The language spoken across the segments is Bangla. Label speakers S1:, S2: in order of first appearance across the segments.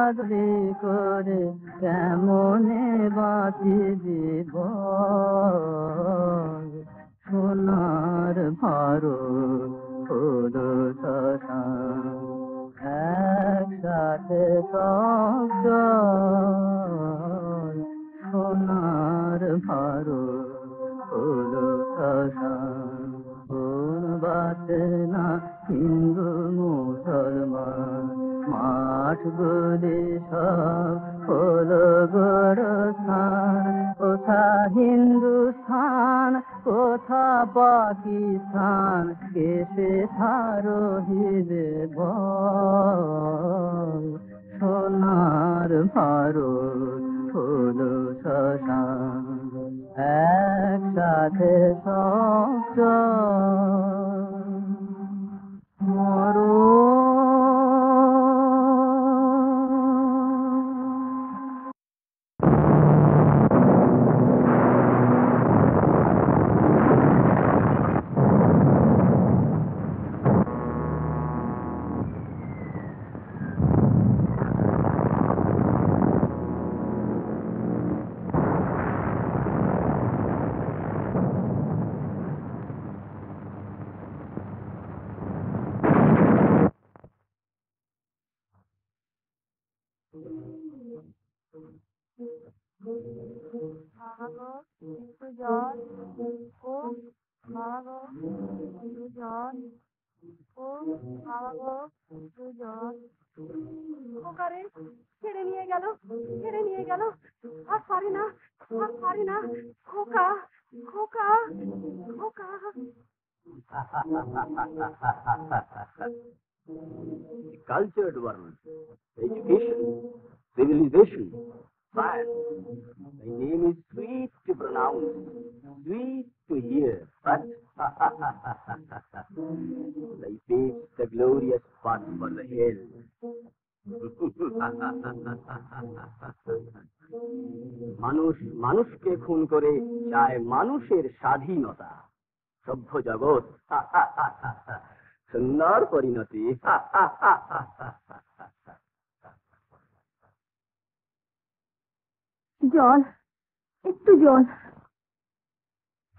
S1: করে কেমনে বাঁচিবি বল, সোনার ভারত হলো শ্মশান, একসাথে সব চল, সোনার ভারত হলো শ্মশান। কোন বাঁচে না হিন্দু মুসলমান, মাঠগুলি সব হলো গোরস্থান, কোথা হিন্দুস্থান কোথা পাকিস্তান, কেসে রহিবে বল, সোনার ভারত হলো শ্মশান, একসাথে সব মরো।
S2: ছেড়ে নিয়ে গেল, ছেড়ে নিয়ে গেল, আর পারি না, আর পারি না, খোকা খোকা খোকা।
S3: Cultured world, education, civilization, science. Thy name is sweet to pronounce, sweet to hear, but thy face the glorious spot for the hill. মানুষ মানুষকে খুন করে চায় মানুষের স্বাধীনতা, সভ্য জগৎ সুন্দর পরিণতি।
S2: জল, একটু জল।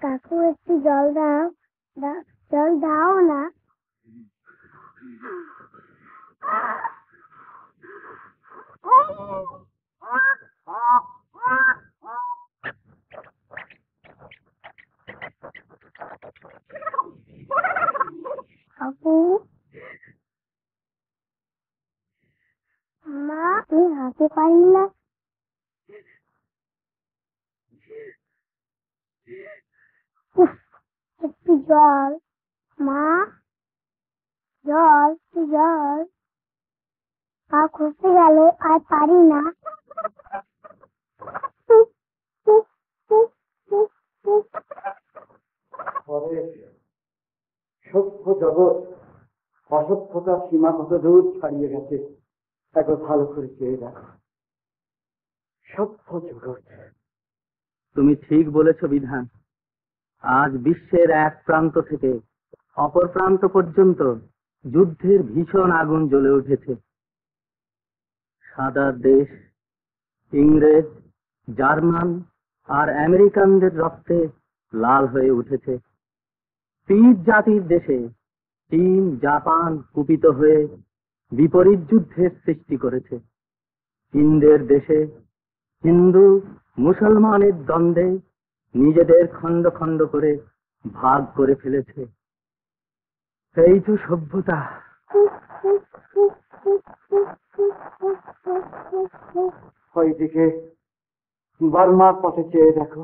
S4: কাকু একটু জল দাও, জল দাও না। কাকু, মা আমি হাঁটতে পারি না। একটু জল মা, জল জল। পা খসে গেল, আর পারি না।
S5: সভ্য জগৎ অসভ্যতার সীমা কত দূর ছাড়িয়ে গেছে, একবার ভালো করে চেয়ে দেখো। সভ্য জগৎ।
S1: তুমি ঠিক বলেছ বিধান। আজ বিশ্বের এক প্রান্ত থেকে অপর প্রান্ত পর্যন্ত যুদ্ধের ভীষণ আগুন জ্বলে উঠেছে। সাদা দেশ ইংরেজ, জার্মান আর আমেরিকানদের রক্তে লাল হয়ে উঠেছে। পিচ জাতির দেশে চীন, জাপান কুপিত হয়ে বিপরীত যুদ্ধের সৃষ্টি করেছে। চীনদের দেশে হিন্দু মুসলমানের দ্বন্দ্বে নিজেদের খণ্ড খণ্ড করে ভাগ করে ফেলেছে। এই তো সভ্যতা।
S5: ওইদিকে বার্মার পথে চেয়ে দেখো,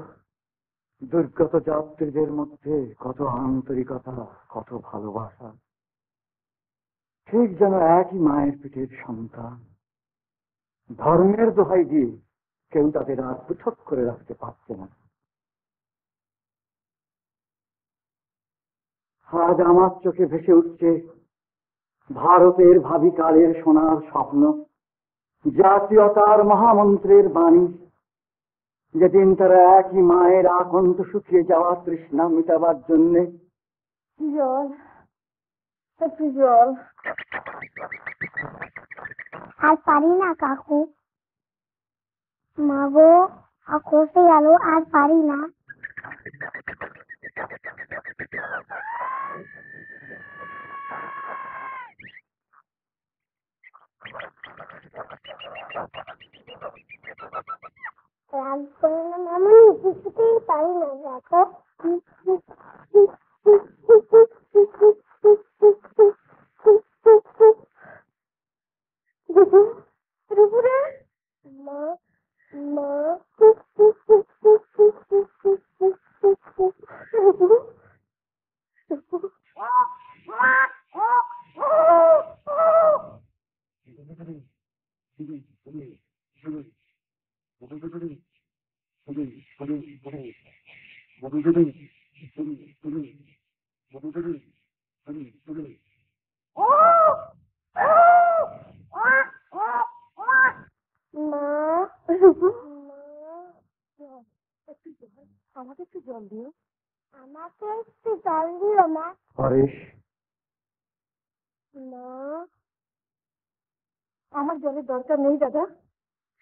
S5: দুর্গত যাত্রীদের মধ্যে কত আন্তরিকতা, কত ভালোবাসা। ঠিক যেন একই মায়ের পেটের সন্তান। ধর্মের দোহাই দিয়ে কেউ তাদের আর পৃথক করে রাখতে পারছে না। আজ আমার চোখে ভেসে উঠছে ভারতের ভাবি কালের সোনার স্বপ্ন, জাতীয়তার মহামন্ত্রের বাণী। যেদিন তারা একই মায়ের আকণ্ঠ শুকিয়ে যাওয়া তৃষ্ণা মেটাবার জন্যে
S2: জল, একটু জল।
S4: আর পারি না কাকু। মা গো, আর খসে গেল, আর পারি না। রাগ করে না মামনি, কিছুতেই পারি না দেখো।
S2: রূপুরে
S4: মা, মা,
S2: রূপু রূপু
S4: মা,
S2: রূপু
S4: মা,
S2: আমাকে একটু জল দিও।
S4: আমাকে একটু জল দিও মা।
S5: হরেশ,
S4: মা,
S2: আমার জলের দরকার নেই দাদা,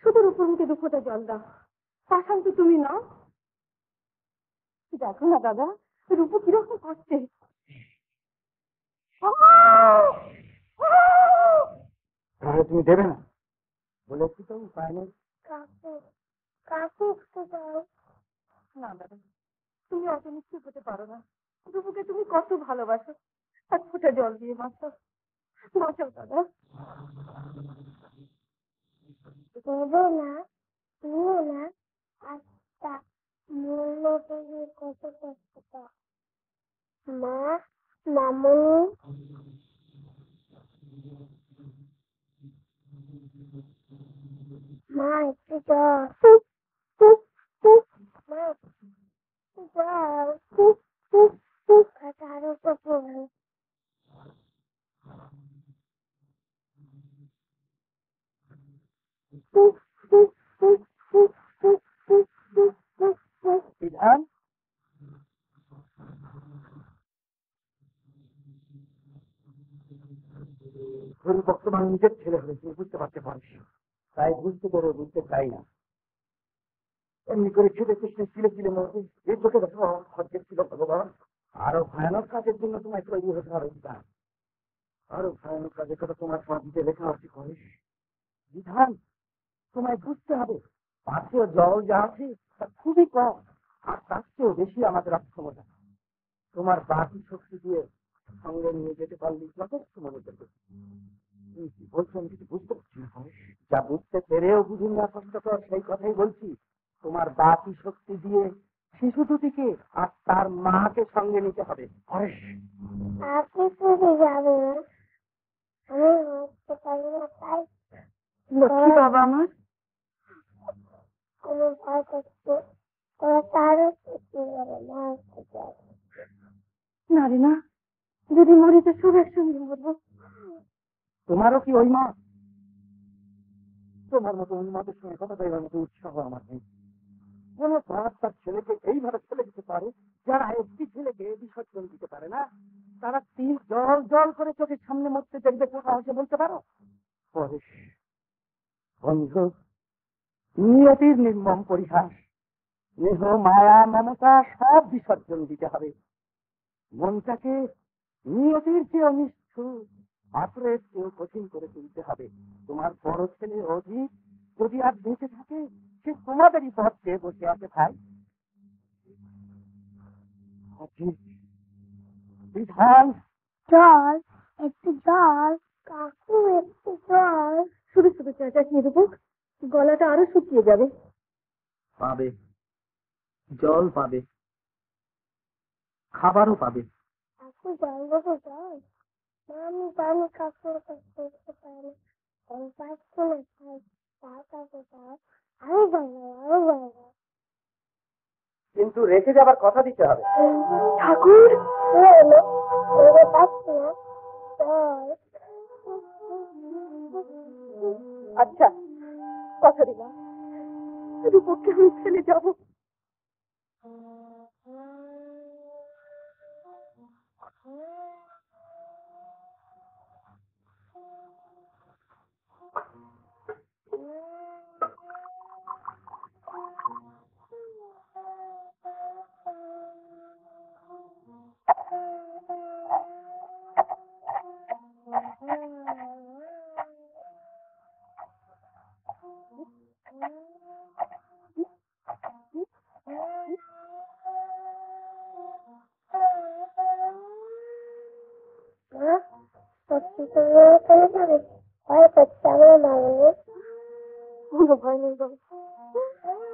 S2: শুধু রূপুর মুখে 2 ফোঁটা জল দাও। পাশান তো তুমি নাও। দেখো না দাদা, রূপু কিরকম করছে।
S5: তাহলে তুমি দেবে না? বলেছি তো, উপায় নেই।
S4: কাকু, কাকু একটু দাও।
S2: না দাদা, তুমি অত নিশ্চয় হতে পারো না। রূপুকে তুমি কত ভালোবাসো, 1 ফোঁটা জল দিয়ে বাঁচাও, বাঁচাও দাদা।
S4: দেবে না, নিও না। আচ্ছা, মূল্য থেকে কত কষ্ট দাও। মা, মামনি, মা একটু জল। মা একটু জল। খাতার উপর পড়ো।
S5: বিধান, গুরু বর্তমান নিজের ছেলে হয়েছে, বুঝতে পারতে পারিস। তাই বুঝতে পেরে বুঝতে চাই না। এমনি করে ছেলে কৃষ্ণ ছিলে ছিলে মধ্যে এই চোখে দেখো খরচের ছিল ভগবান। আরো ভয়ানক কাজের জন্য তোমায় তৈরি হতে হবে বিধান। আরো ভয়ানক কাজের কথা তোমার পাঁচিতে লেখা আছে হরেশ। বিধান, তোমায় বুঝতে হবে, পাথেয় জল যা আছে তা খুবই কম, আর তার চেয়েও বেশি আমাদের অক্ষমতা। তোমার বাকি শক্তি দিয়ে সঙ্গে নিয়ে যেতে পারলে যথেষ্ট মনে করবে। তুমি কি বলছো আমি কিছু বুঝতে পারছি না হরেশ। যা বুঝতে পেরেও বুঝুন না কষ্টকর, সেই কথাই বলছি। তোমার বাকি শক্তি দিয়ে শিশু দুটিকে আর তার মাকে সঙ্গে নিতে হবে হরেশ।
S4: আপনি চলে যাবে না, আমি হাঁটতে পারি না, তাই
S2: লক্ষ্মী বাবা আমার।
S4: কোনো ভয় করছে। ওরা তারও কিছু করে না, হাঁটতে চায়।
S2: না রে না, যদি মরি তো সব একসঙ্গে মরবো।
S5: তোমারও কি ওই মা? তোমার মতো উন্মাদের সঙ্গে কথা বলার মতো উৎসাহ আমার নেই। কোন বাপ তার ছেলেকে এইভাবে ছেলে দিতে পারে? যারা একটি ছেলেকে বিসর্জন দিতে পারে না, তারা তিল জল জল করে চোখের সামনে মরতে দেখবে, কোথা হচ্ছে বলতে পারো? পরেশ, বন্ধু, নিয়তির নির্মম পরিহাস, স্নেহ মায়া মমতা সব বিসর্জন দিতে হবে। মনটাকে নিয়তির যে অনিষ্ঠুর পাথরের চেয়েও কঠিন করে তুলতে হবে। তোমার বড় ছেলে অজিত যদি আর বেঁচে থাকে, সে তোমাদেরই পথ চেয়ে বসে আছে ভাই। অজিত, বিধান,
S4: জল, একটু জল। কাকু একটু জল।
S2: শুধু শুধু চেঁচাচ্ছি রূপক, গলাটা আরো শুকিয়ে যাবে।
S1: পাবে, জল পাবে, খাবারও পাবে।
S4: কাকু জল দেবো, জল। মা, আমি জানি কাকুর কাছে করতে পারি না, আমি পারছি না, তাই দাও কাকু দাও। আমি যাবো, আমি যাবো।
S5: কিন্তু রেখে যাবার কথা দিতে হবে।
S2: ঠাকুর,
S4: কি হলো? আমি পারছি না, জল।
S2: আচ্ছা কথা দিলাম, রূপককে আমি ছেলে যাবো।
S4: তুমি চলে যাবে ভয় করছে আমার মামনি।
S2: কোনো ভয় নেই বাবা,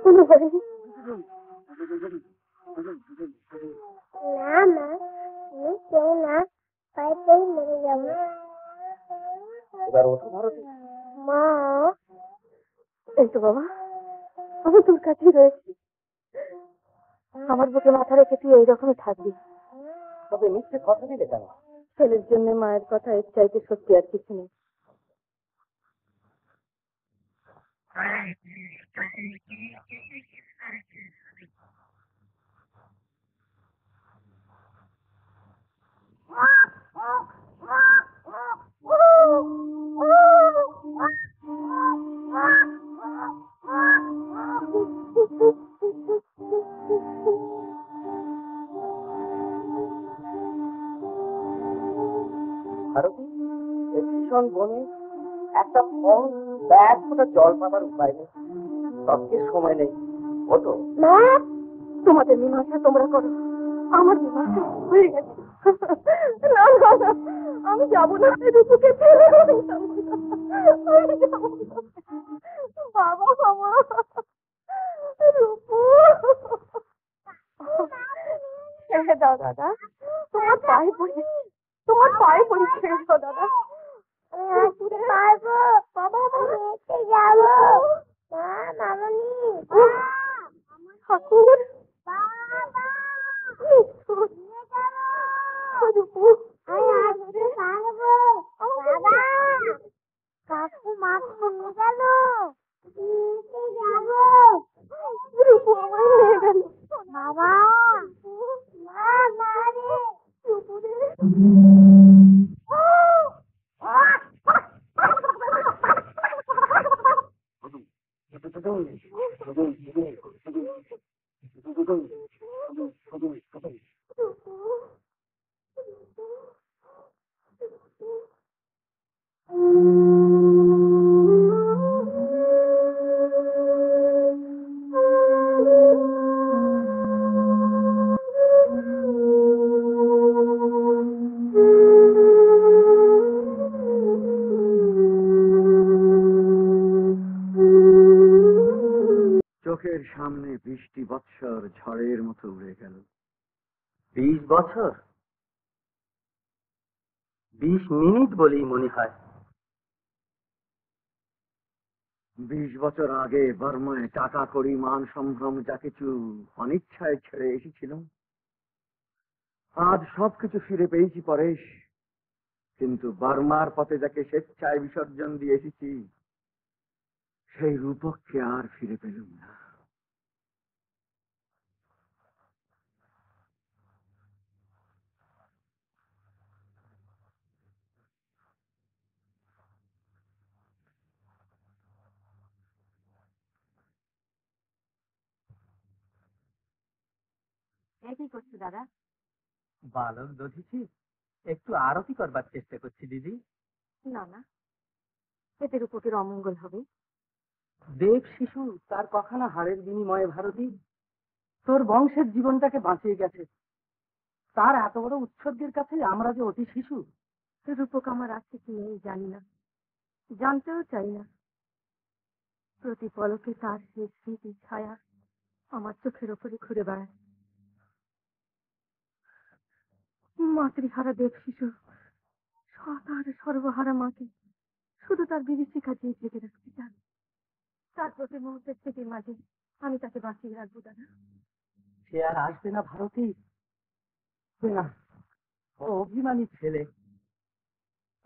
S2: কোনো ভয় নেই।
S4: না মা, তুমি কেউ না, ভয়তেই মরে যাবো।
S5: এবার ওঠো ভারতী।
S4: মা,
S2: এই তো বাবা, আমি তোর কাছেই রয়েছি। আমার বুকে মাথা রেখে তুই এইরকমই থাকবি।
S5: তবে মিথ্যে কথা দিলে কেন?
S2: ছেলের জন্য মায়ের কথা এর চাইতে সত্যি আর কিছু নেই।
S5: ভারতী, এই ভীষণ বনে একটা ফল বা এক ফোঁটা জল পাবার উপায় নেই, তবে সময় নেই। ওঠো।
S2: মা, তোমাদের মীমাংসা তোমরা করো, আমার মীমাংসা হয়ে গেছে। না না না, আমি যাবো না, রূপুকে ফেলে আমি যাবো না, আমি যাবো না। বাবা মামা, রূপু ছেড়ে দাও দাদা, তোমার পায়ে পড়ি, তোমার পায়ে পড়ি, ছেড়ে দাও দাদা।
S4: আমি আসতে পারবো? বাবা, আমি হেঁটে যাবো। মা, মামনি,
S2: ঠাকুর,
S4: বাবা,
S2: নিয়ে যাবো। রূপু,
S4: আমি আসতে পারবো? বাবা, কাকু মাকে নিয়ে গেল, হেঁটে যাবো।
S2: রূপু আমায় নিয়ে গেল।
S4: বাবা, মা, মা রে,
S2: রূপু রে,
S5: চোখের সামনে 20টি বৎসর ঝড়ের মতো উড়ে গেল।
S1: 20 বছর, 20 মিনিট বলেই মনে হয়।
S5: 20 বছর আগে বর্মায় টাকা কড়ি মান সম্ভ্রম যা কিছু অনিচ্ছায় ছেড়ে এসেছিলাম, আজ সবকিছু ফিরে পেয়েছি পরেশ। কিন্তু বর্মার পথে যাকে স্বেচ্ছায় বিসর্জন দিয়ে এসেছি, সেই রূপককে আর ফিরে পেলুম না।
S2: কি করছো দাদা?
S1: বালক দধিছি, একটু আরতি করবার চেষ্টা করছি দিদি।
S2: না না, এতে রূপকের অমঙ্গল হবে।
S1: দেব শিশু তার কখানা হাড়ের বিনিময়ে ভারতী তোর বংশের জীবনটাকে বাঁচিয়ে গেছে। তার এত বড় উৎসর্গের কাছে আমরা যে অতি শিশু।
S2: রূপক আমার আছে কি নেই জানি না, জানতেও চাই না। প্রতি পলকে তার সে স্মৃতি ছায়া আমার চোখের ওপরে ঘুরে বেড়ায়। মাতৃহারা দেব শিশু সৎ আর সর্বহারা মাকে শুধু তার বিভীষিকা দিয়ে ঢেকে রাখতে চান। তার প্রতি মুহূর্তের স্মৃতির মাঝে আমি তাকে বাঁচিয়ে রাখবো দাদা।
S1: সে আর আসবে না ভারতী, না। ও অভিমানী ছেলে,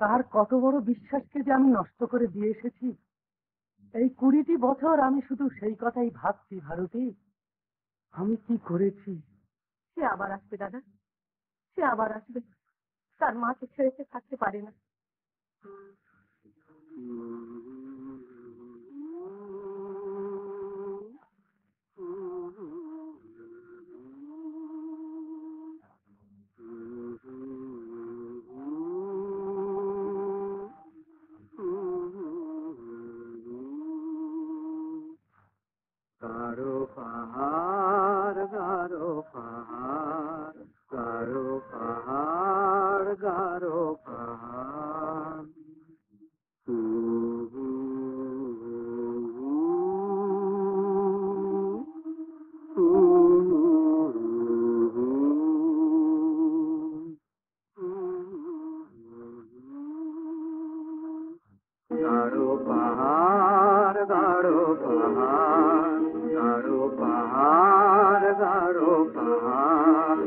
S1: তার কত বড় বিশ্বাসকে যে আমি নষ্ট করে দিয়ে এসেছি। এই 20টি বছর আমি শুধু সেই কথাই ভাবছি ভারতী, আমি কি করেছি।
S2: সে আবার আসবে দাদা, সে আবার আসবে। তার মাকে ছেড়ে সে থাকতে পারে না।
S5: গারো পাহাড়, গারো পাহাড়, গারো পাহাড়, গারো পাহাড়। গাঢ় পাহাড়,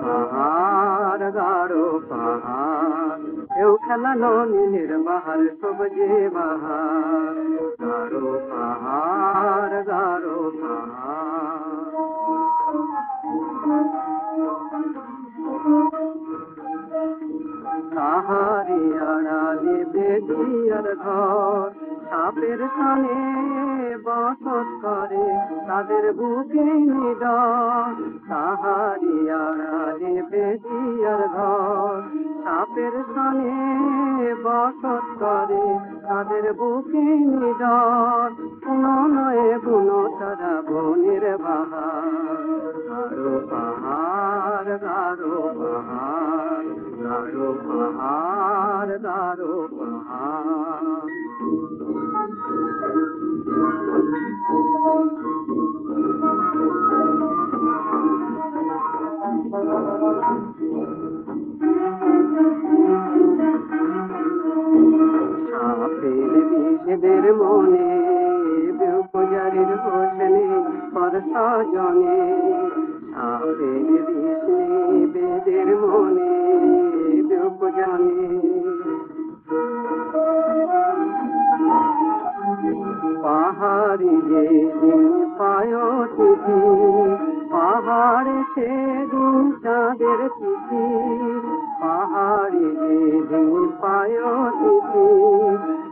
S5: পাহাড় গাঢ় পাহাড়, কেউ খেলানো নীলের বাহার সবজে বাহার, গাঢ় পাহাড় গাঢ় পাহাড়। তাহারি আড়ালে বেদিয়ার ঘর, সাপের সানে বসত করে তাদের বুকে নিডর। তাহারি আড়ালে বেদিয়ার ঘর, সাপের সানে বসত করে তাদের বুকে নিডর। কোনো নয়ে কোনো তারা বনের বাহার, গাঢ় পাহাড় গাঢ় পাহাড়, গাঢ় পাহাড় গাঢ় পাহাড়। সাপের বিষেদের মনে, পূজারীর হোসেনে পরশা জনে। সাপের বিষে বেদের মনে, পূজানে। পাহাড়ি যেদিন পায় তিথি, পাহাড়ে সেদিন চাঁদের তিথি। পাহাড়ি যেদিন পায় তিথি,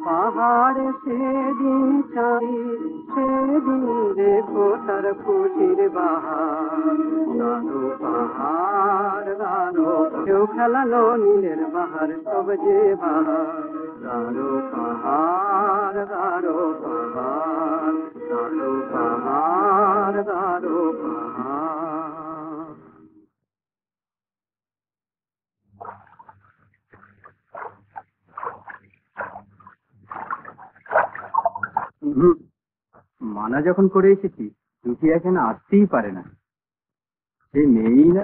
S5: পাহাড়ে সেদিন চাঁদি, সেদিন দেখো তার খুশির বাহার, গাঢ় পাহাড় গাঢ়। কেউ খেলানো নীলের বাহার সবজে বাহার, গাঢ় পাহাড় গাঢ় পাহাড়, গাঢ় পাহাড় গাঢ় পাহাড়। মানা যখন করে এসেছি, দুটি এখানে আসতেই পারে না। সে নেই না,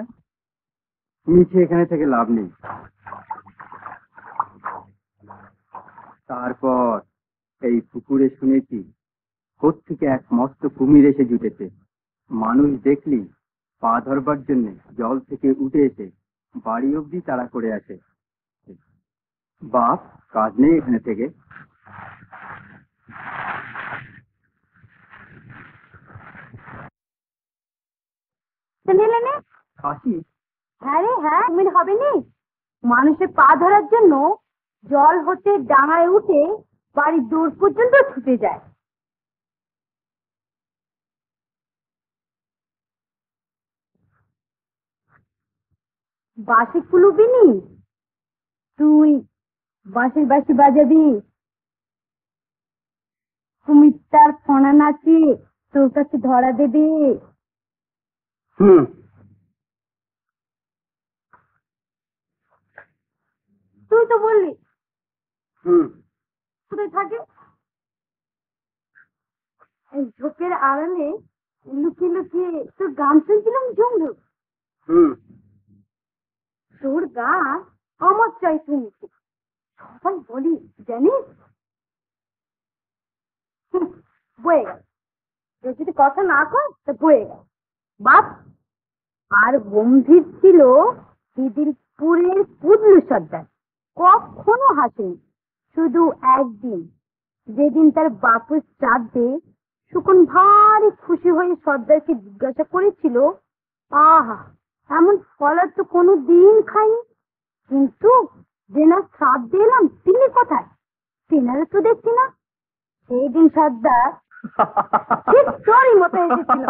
S5: নিচে এখানে থেকে লাভ নেই। তারপর এই পুকুরে শুনেছি কোত্থেকে এক মস্ত কুমির এসে জুটেছে। মানুষ দেখলি পা ধরবার জন্য জল থেকে উঠে এসে বাড়ি অব্দি তাড়া করে আসে। বাপ, কাজ নেই এখানে থেকে। আসি।
S2: হ্যাঁ রে হ্যাঁ, কুমির হবে নি? মানুষের পা ধরার জন্য জল হতে ডাঙায় উঠে বাড়ির দূর পর্যন্ত ছুটে যায়। বাঁশি কুলুবি নি? তুই বাঁশির বাঁশি বাজাবি, কুমির তার ফোনা নাচে তোর কাছে ধরা দেবে। তুই তো বললি কোথায় থাকে? এই ঝোপের আড়ালে লুকিয়ে লুকিয়ে তোর গান শুনছিলাম ঝুমঝু। তোর গান আমার চাই শুনছি, সবাই বলি জানিস। বয়ে গেল, কেউ যদি কথা না কর তা বয়ে গেল। বাপ আর গম্ভীর ছিল দিদিরপুরের পুদলু সর্দার, কখনো হাসেনি। শুধু একদিন, যেদিন তার বাপুর শ্রাদ্ধে সুকন ভারী খুশি হয়ে সর্দারকে জিজ্ঞাসা করেছিল, আহা এমন ফলার তো কোনো দিন খাইনি, কিন্তু যেনার শ্রাদ্ধে এলাম তিনি কোথায়, তেনারা তো দেখছি না। সেই দিন সর্দার ঠিক তোরই মতো এসেছিল।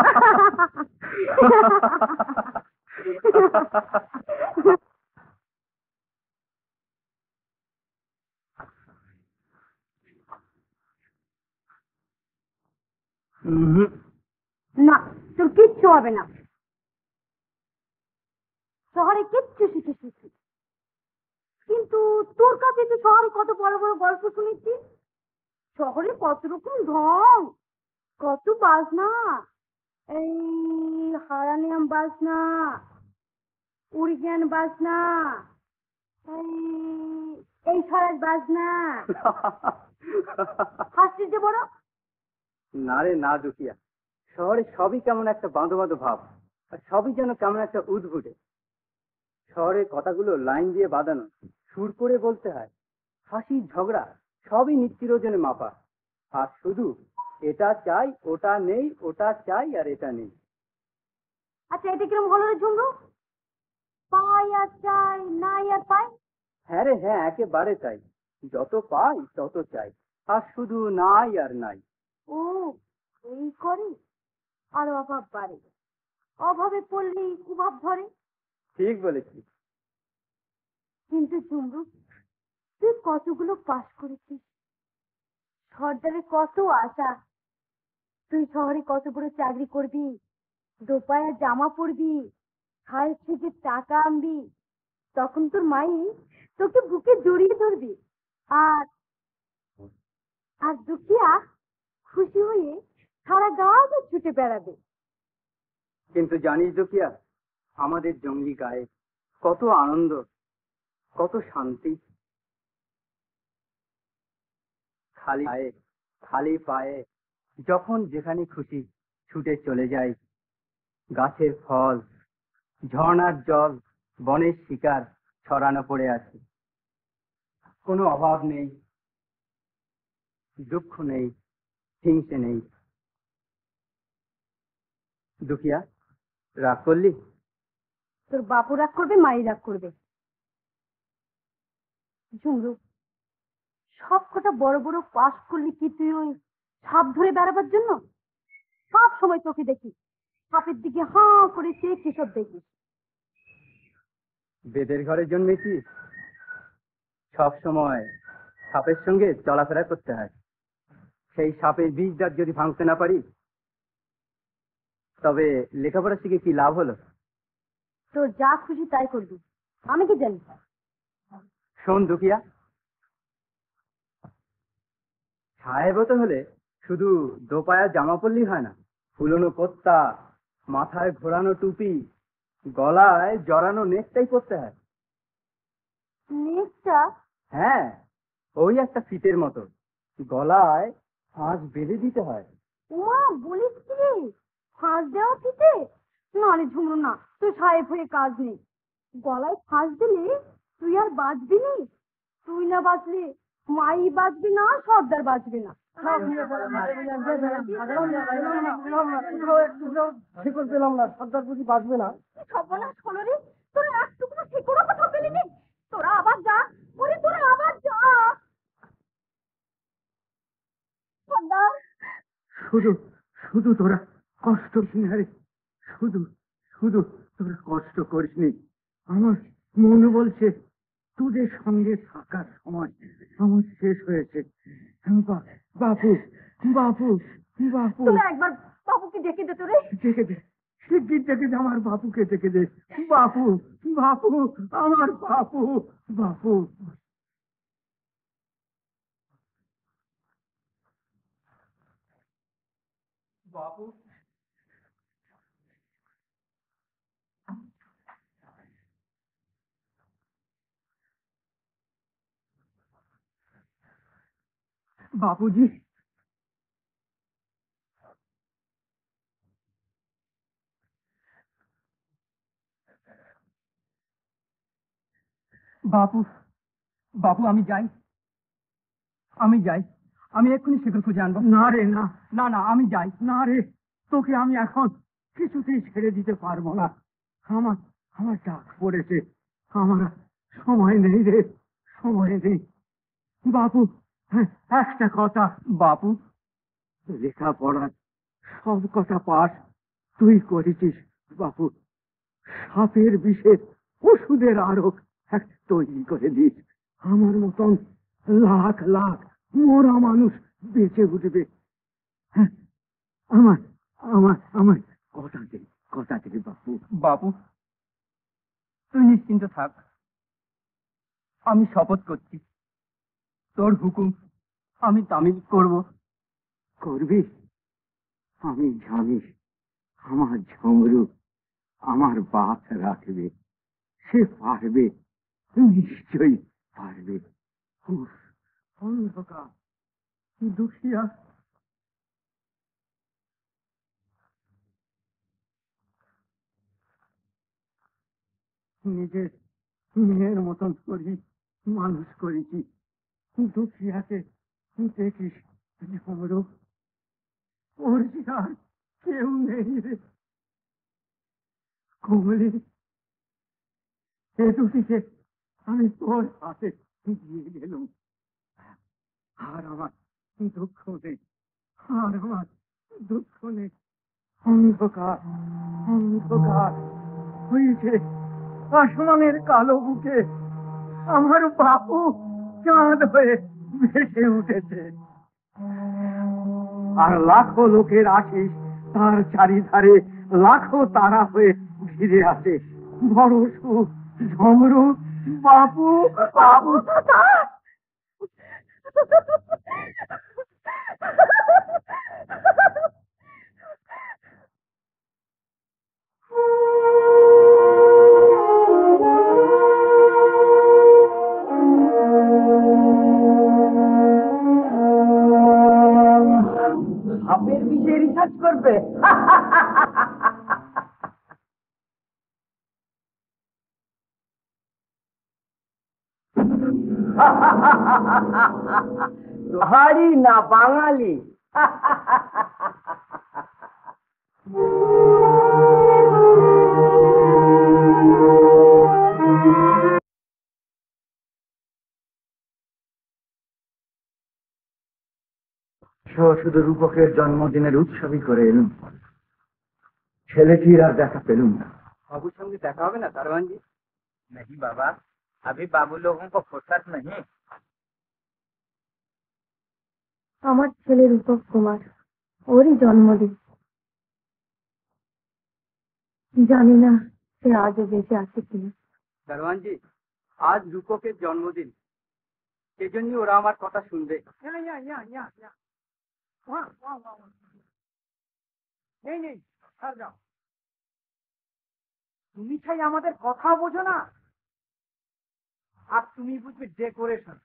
S2: না, তোর কিচ্ছু হবে না। শহরে কিচ্ছু শিখেছিস, কিন্তু তোর কাছে তো শহরে কত বড় বড় গল্প শুনেছি। শহরে কত রকম ঢং, কত বাজনা, এই হারানিয়াম বাজনা, উড়িয়ান বাজনা, এই স্বরাজ বাজনা। হাসছিস যে বড়,
S1: না রে না দুখিয়া, শহরে সবই কেমন একটা বাঁধো বাঁধো ভাব, আর সবই যেন কেমন একটা উদ্ভুটে। শহরের কথাগুলো লাইন দিয়ে বাঁধানো, সুর করে বলতে হয়। হাসি ঝগড়া সবই নিত্যিরোজনে মাপা, আর শুধু এটা চাই ওটা নেই, ওটা চাই আর এটা নেই।
S2: আচ্ছা, এটা কিরম হলো রে ঝুমরু? পাই আর চাই, নাই আর পাই।
S1: হ্যাঁ রে হ্যাঁ, একেবারে তাই। যত পাই তত চাই, আর শুধু নাই আর নাই।
S2: ও, এই করে আর অভাব বাড়ে, অভাবে পড়লেই কুভাব ধরে।
S1: ঠিক বলেছিস।
S2: কিন্তু ঝুমরু, তুই কতগুলো পাস করেছিস, সর্দারের কত আশা, তুই শহরে কত বড় চাকরি করবি, দোপায়া জামা পরবি, খাল থেকে টাকা আনবি, তখন তোর মাই তোকে বুকে জড়িয়ে ধরবি, আর আর দুখিয়া খুশি হয়ে সারা গাঁও ছুটে বেড়াবে।
S1: কিন্তু জানিস দুখিয়া, আমাদের জঙ্গলি গায়ে কত আনন্দ, কত শান্তি। খালি পায়ে, খালি পায়ে যখন যেখানে খুশি ছুটে চলে যাই। গাছের ফল, ঝর্ণার জল, বনের শিকার ছড়ানো পড়ে আছে। কোনো অভাব নেই, দুঃখ নেই, হিংসে নেই। দুখিয়া, রাগ করলি?
S2: তোর বাপু রাগ করবে, মাই রাগ করবে। ঝুমরু, সব কটা বড় বড় পাস করলি কি তুই ওই সাপ ধরে বেড়াবার জন্য? সব সময় তোকে দেখি সাপের দিকে হাঁ করে চেয়ে কিসব দেখিস।
S1: বেদের ঘরে জন্মেছি, সব সময় সাপের সঙ্গে চলাফেরা করতে হয়। সেই সাপের বীজটা যদি ভাঙতে না পারি, তবে লেখাপড়া শিখে কি লাভ হলো?
S2: তোর যা খুশি তাই করবি, আমি কি জানি।
S1: শোন দুখিয়া, সাহেব হতে হলে শুধু দোপায়া জামা পরলেই হয় না। ফুলনো কোত্তা, মাথায় ঘোরানো টুপি, গলায় জড়ানো নেকটাই পরতে হয়।
S2: নেকটা?
S1: হ্যাঁ, ওই একটা ফিতের মতো, গলায় ফাঁস বেঁধে দিতে হয়।
S2: উমা, বলিস কি রে? ফাঁস দেওয়া ফিতে? না রে ঝুমরু, না, তুই সাহেব হয়ে কাজ নেই। গলায় ফাঁস দিলে তুই আর বাঁচবি নি। তুই না বাঁচলে মাই বাঁচবি না, সর্দার বাঁচবে না।
S1: শিকড় পেলাম না, সর্দার বুঝি বাঁচবে না?
S2: সর্বনাশ হলো রে, তোরা এক টুকরো শিকড়ও কোথাও পেলি নি। তোরা আবার যা, ওরে তোরা আবার যা। সর্দার,
S5: শুধু শুধু তোরা কষ্ট রে, শুধু শুধু তোরা কষ্ট করিসনি। আমার মনে বলছে তোদের সঙ্গে থাকার সময় আমার শেষ হয়েছে। বাপু, বাপু, বাপু,
S2: তোরা একবার বাবুকে ডেকে দে তোরে।
S5: ডেকে দে, শিগগির ডেকে দে, আমার বাপুকে ডেকে দে। বাপু, বাপু, আমার বাপু, বাপু। বাপু, बापूजी, বাপু, বাপু, আমি যাই, আমি যাই, আমি এক্ষুনি শিকড় খুঁজে আনবো। না রে, না, না, না, আমি যাই। না রে, তোকে আমি এখন কিছুতেই ছেড়ে দিতে পারবো না। আমার আমার ডাক পড়েছে, আমার সময় নেই রে, সময় নেই। বাপু, হ্যাঁ, একটা কথা। বাপু, লেখাপড়ার সব কথা পাস তুই করেছিস বাপু। সাপের বিষের ওষুধের আরো এক তৈরি করে দিস। আমার মতন লাখ লাখ মরা মানুষ বেঁচে উঠবে। হ্যাঁ, আমার আমার আমার কথা দে বাপু। বাপু, তুই নিশ্চিন্ত থাক, আমি শপথ করছি, তোর হুকুম আমি তামিল করব। করবি? আমি জানি আমার ঝুমরু আমার বাপ রাখবে, সে পারবে, নিশ্চয়ই পারবে। অন্ধকার, দুখিয়া,
S1: নিজের মেয়ের মতন করি মানুষ করেছি। দুঃখিয়াকে দেখিস ঝুমরু, ওর যে আর কেউ নেই রে। কমলি, এ দুটিকে আমি তোর হাতে দিয়ে গেলুম। আর আমার দুঃখ নেই, আর আমার দুঃখ নেই। অন্ধকার অন্ধকার হয়েছে আসমানের কালো বুকে আমার বাপু চাঁদ হয়ে ভেসে উঠেছে। আর লাখো লোকের আশিস তার চারিধারে লাখো তারা হয়ে ঘিরে আছে। বড় সুখ ঝমরু, বাপু বাবু। সাপের বিষয়ে রিসার্চ করবে? হাড়ি না বাঙালি। শুধু রূপকের জন্মদিনের উৎসবই করে এলুম, ছেলেটির আর দেখা পেলুম না। বাবুর সঙ্গে দেখা হবে না দারোয়ান জি?
S3: नहीं बाबा, अभी बाबू लोगों को फुर्सत नहीं।
S2: আমার ছেলে রূপক কুমার, ওরই জন্মদিন। জানি না সে আজও বেঁচে আছে কিনা।
S1: দারোয়ান জি, আজ রূপকের জন্মদিন, সেজন্য ওরা আমার কথা শুনবে। নেই নেই, ছাড় যাও। তুমি চাই আমাদের কথা বোঝো না, আর তুমি বুঝবে ডেকোরেশন।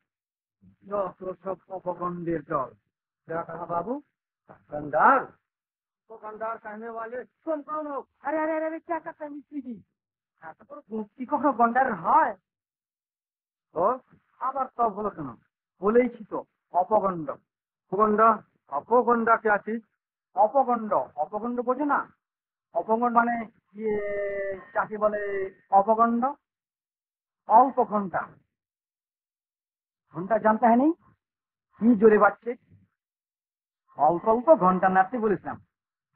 S1: যত সব অপগন্ডের দল। দেখা বাবু, गंदार तो गंदार कहने वाले तुम कौन हो? अरे अरे अरे क्या करते हैं मिस्त्री जी? এত বড় মুক্তি কখনো গন্ডার হয়? তো আবার তো বলো কেন? বলেইছি তো অপগণ্ড। অপগণ্ড অপগণ্ডকে আছিস। অপগণ্ড অপগণ্ড বোঝো না? অপগণ্ড মানে ইয়ে যাকে বলে অপগণ্ড, অল্প ঘন্টা। ঘন্টা জানতে হয় নেই? কি জোরে বাজছে? অল্প অল্প ঘন্টা नाचते বলেছিলাম।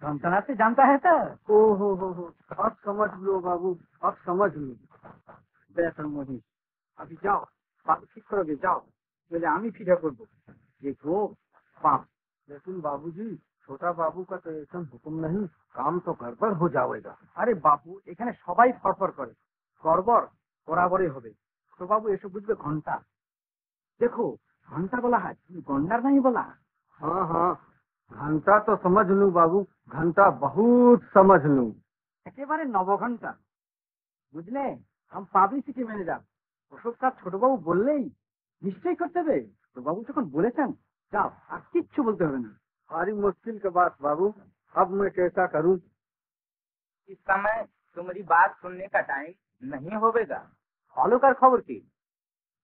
S1: घंटा नाचते जानता है तो? ओ हो, अब समझ लो बाबू, अब समझ लो। बेसन मोही, अभी जाओ बाबू ठीक करोगे, जाओ पहले आमी फिरा करबो। देखो बाप, लेकिन बाबूजी छोटा बाबू का तो ऐसा हुक्म नहीं, काम तो गड़बड़ हो जाएगा। अरे बाबू এখানে সবাই ফরফর করে, গড়বড় বরাবরই হবে। তো বাবু এসব বুঝবে ঘন্টা। देखो घंटा बोला है, गंडार नहीं बोला। हाँ हाँ, घंटा तो समझ लूं बाबू, घंटा बहुत समझ लूं। একেবারে নবঘন্টা বুঝলে। हम পাবলিসিটি ম্যানেজার, ওসব কাজ ছোটবাবু বললেই নিশ্চয়ই করতে হবে। ছোটবাবু যখন বলেছেন যাও, আর কিচ্ছু বলতে হবে না। भारी मुश्किल के बात बाबू, अब मैं कैसा करूं?
S3: इस समय तुम्हारी बात सुनने का टाइम नहीं होगा।
S1: অলকার খবর কি?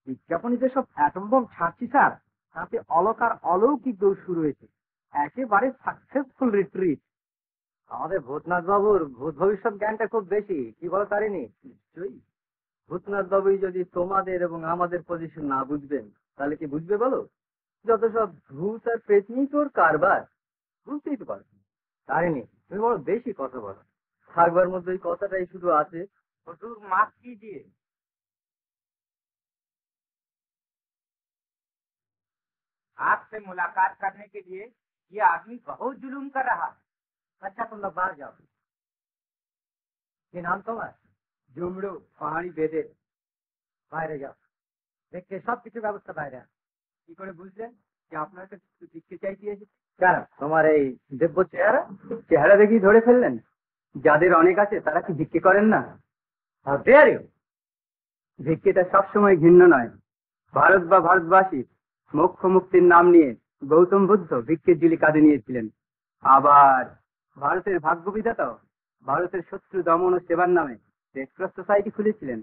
S1: বিজ্ঞাপনে যেসব অ্যাটম বম ছাড়ছি স্যার, তাতে অলকার অলৌকিক দৌড় শুরু হয়েছে। একেবারে সাকসেসফুল রিট্রিট। আমাদের ভূতনাথ বাবুর ভূত ভবিষ্যৎ জ্ঞানটা খুব বেশি, কি বলো তারিনি? নিশ্চয়ই। ভূতনাথ বাবুই যদি তোমাদের এবং আমাদের পজিশন না বুঝবেন, তাহলে কি বুঝবে বলো? যত সব ভূত আর প্রেত নিয়ে তোর কারবার, বুঝতেই তো পারো। তারিনি, তুমি বড় বেশি কথা বলো। থাকবার মধ্যে ওই কথাটাই শুধু আছে।
S3: हुजूर माफ कीजिए। आपसे मुलाकात करने के लिए ये आदमी बहुत जुलूम कर रहा है।
S1: अच्छा तुम लोग बाहर जाओ। ये नाम তোমার? জুমড়ু পাহাড়ি বেদে। বাইরে যাও, দেখতে সব কিছু ব্যবস্থা বাইরে। কি করে বুঝলেন যে আপনার কাছে ভিক্ষে চাইতে এসেছে? কেন তোমার এই দেব্য চেহারা, চেহারা দেখি ধরে ফেললেন? যাদের অনেক আছে তারা কি ভিক্ষে করেন না? ভিক্ষেটা সবসময় ঘৃণ্য নয়। ভারত বা ভারতবাসী মোক্ষ মুক্তির নাম নিয়ে গৌতম বুদ্ধ ভিক্ষের ঝুলি কাঁধে নিয়েছিলেন। আবার ভারতের ভাগ্য বিধাতাও ভারতের শত্রু দমন ও সেবার নামে রেড ক্রস সোসাইটি খুলেছিলেন,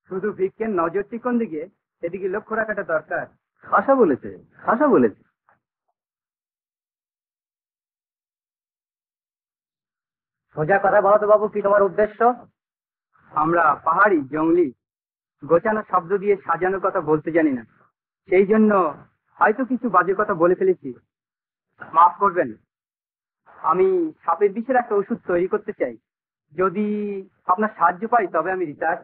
S1: শুধু ভিক্ষের নজরটি কোন দিকে সেদিকে লক্ষ্য রাখাটা দরকার। খাসা বলেছে, খাসা বলেছে। সোজা কথা বলো তো বাবু, কি তোমার উদ্দেশ্য? আমরা পাহাড়ি, জঙ্গলি, গোছানো শব্দ দিয়ে সাজানোর কথা বলতে জানি না, সেই জন্য হয়তো কিছু বাজে কথা বলে ফেলেছি, মাফ করবেন। আমি সাপের বিষের একটা ওষুধ তৈরি করতে চাই, যদি আপনার সাহায্য পাই তবে আমি রিসার্চ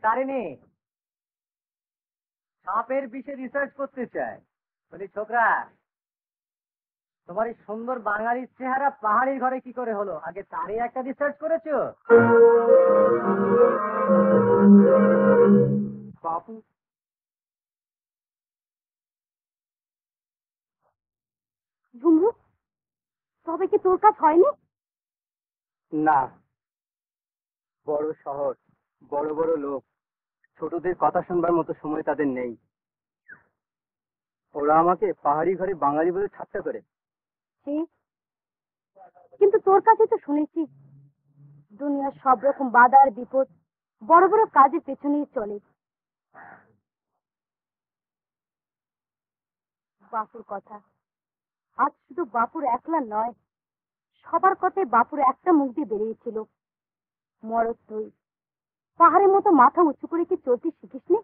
S1: তারিনি সাপের বিষে রিসার্চ করতে চাই বলি, ছোকরা তোমার এই সুন্দর বাঙালির চেহারা পাহাড়ির ঘরে কি করে হলো? আগে তারই একটা রিসার্চ করেছো? বাপু,
S2: ঝুমরু, তবে কি তোর কাজ হয়নি?
S1: না, বড় শহর, বড় বড় লোক, ছোটদের কথা শুনবার মতো সময় তাদের নেই। ওরা আমাকে পাহাড়ি ঘরে বাঙালি বলে ঠাট্টা করে।
S2: কিন্তু তোর কাছে তো শুনেছি দুনিয়ার সব রকম বাধা আর বিপদ বড় বড় কাজের পেছনেই চলে। বাপুর কথা আজ শুধু বাপুর একলা নয়, সবার কথাই বাপুর একটা মুখ দিয়ে বেরিয়েছিল, মরদ তুই পাহাড়ের মতো মাথা উঁচু করে কি চলতে শিখিসনি?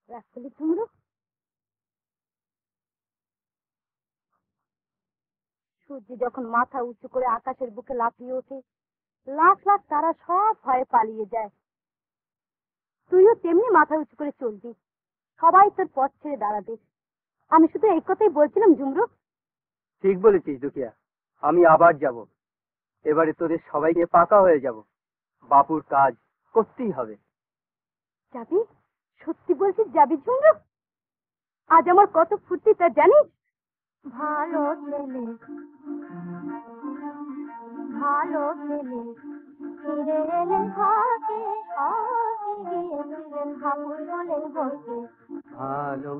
S2: রাখলি ঝুমরু, সূর্য যখন মাথা উঁচু করে আকাশের বুকে লাফিয়ে ওঠে, লাখ লাখ তারা সব ভয়ে পালিয়ে যায়। তুইও তেমনি মাথা উঁচু করে চলবি, সবাই তোর পথ ছেড়ে দাঁড়াবে। আমি শুধু এই কথাই বলছিলাম ঝুমরু।
S1: ঠিক বলেছিস দুখিয়া, আমি আবার যাব, এবারে তোদের সবাইকে পাকা হয়ে যাব, বাপুর কাজ করতেই হবে।
S2: যাবি? সত্যি বলছিস যাবি ঝুমরু? আজ আমার কত ফুর্তি তা জানিস? ভালো ছেলে, ভালো ছেলে, ফিরে এলেন ঘরে, গিয়েছিলেন হাবুল বলেন ঘরকে।
S1: ভালো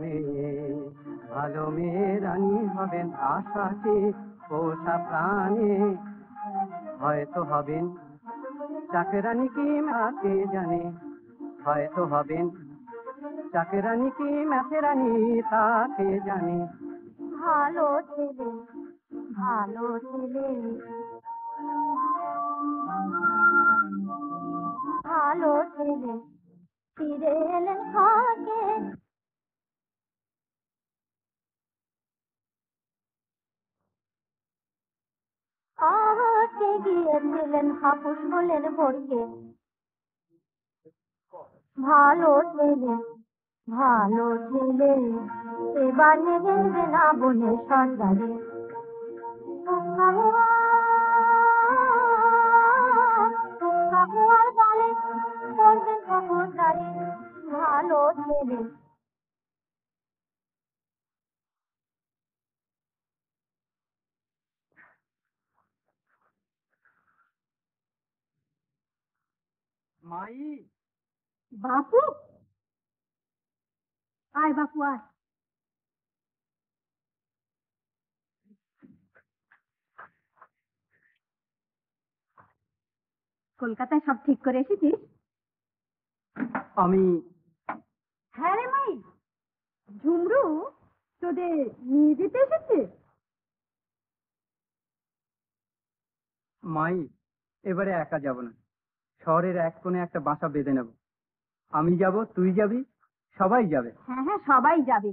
S1: মেয়ে রানী হবেন আশাতে, পোষা প্রাণে হয়তো হবেন চাকরানি, কি মাকে জানে, হয়তো হবেন চাকরানি, কি মাথেরানি তাকে জানে।
S2: ভালো ছেলে, ভালো ছেলে, ভালো ছেলে, ফিরে এলেন ঘরে। আহাকে গিয়েছিলেন হাপুস বলেন ভোরকে। ভালো ছেলে, ভালো ছেলে, এবার নেবে না বলে সরকারে। কাকুয়ার গালে করবেন খবরদারি, ভালো ছেলে।
S1: মাই,
S2: বাপু, আয় বাপু আয়। কলকাতায় সব ঠিক করে এসেছিস?
S1: আমি
S2: হ্যাঁ রে মাই, ঝুমরু তোদের নিয়ে যেতে এসেছে।
S1: মাই, এবারে একা যাব না, শহরের এক কোণে একটা বাসা বেঁধে নেব। আমি যাব, তুই যাবি, সবাই যাবে।
S2: হ্যাঁ হ্যাঁ, সবাই যাবে।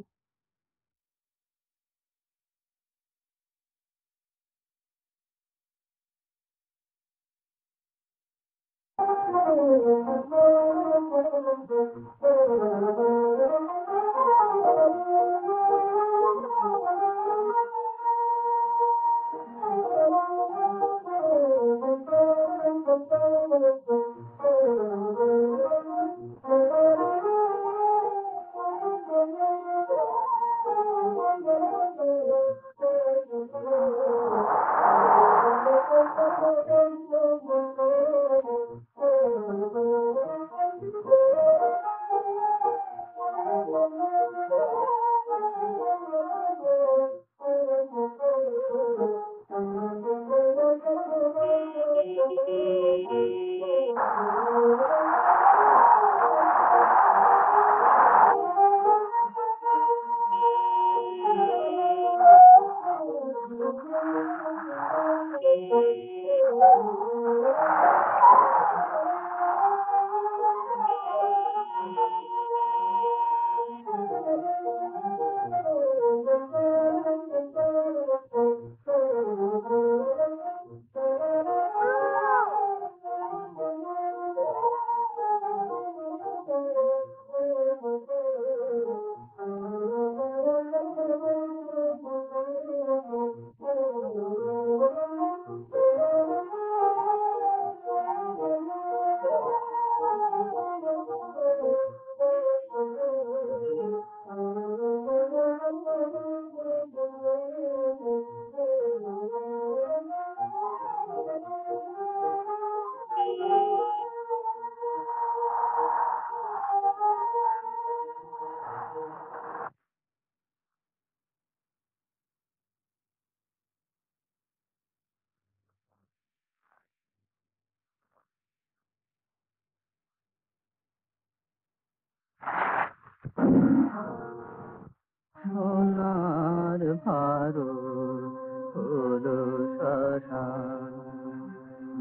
S1: সোনার ভারত হলো শ্মশান,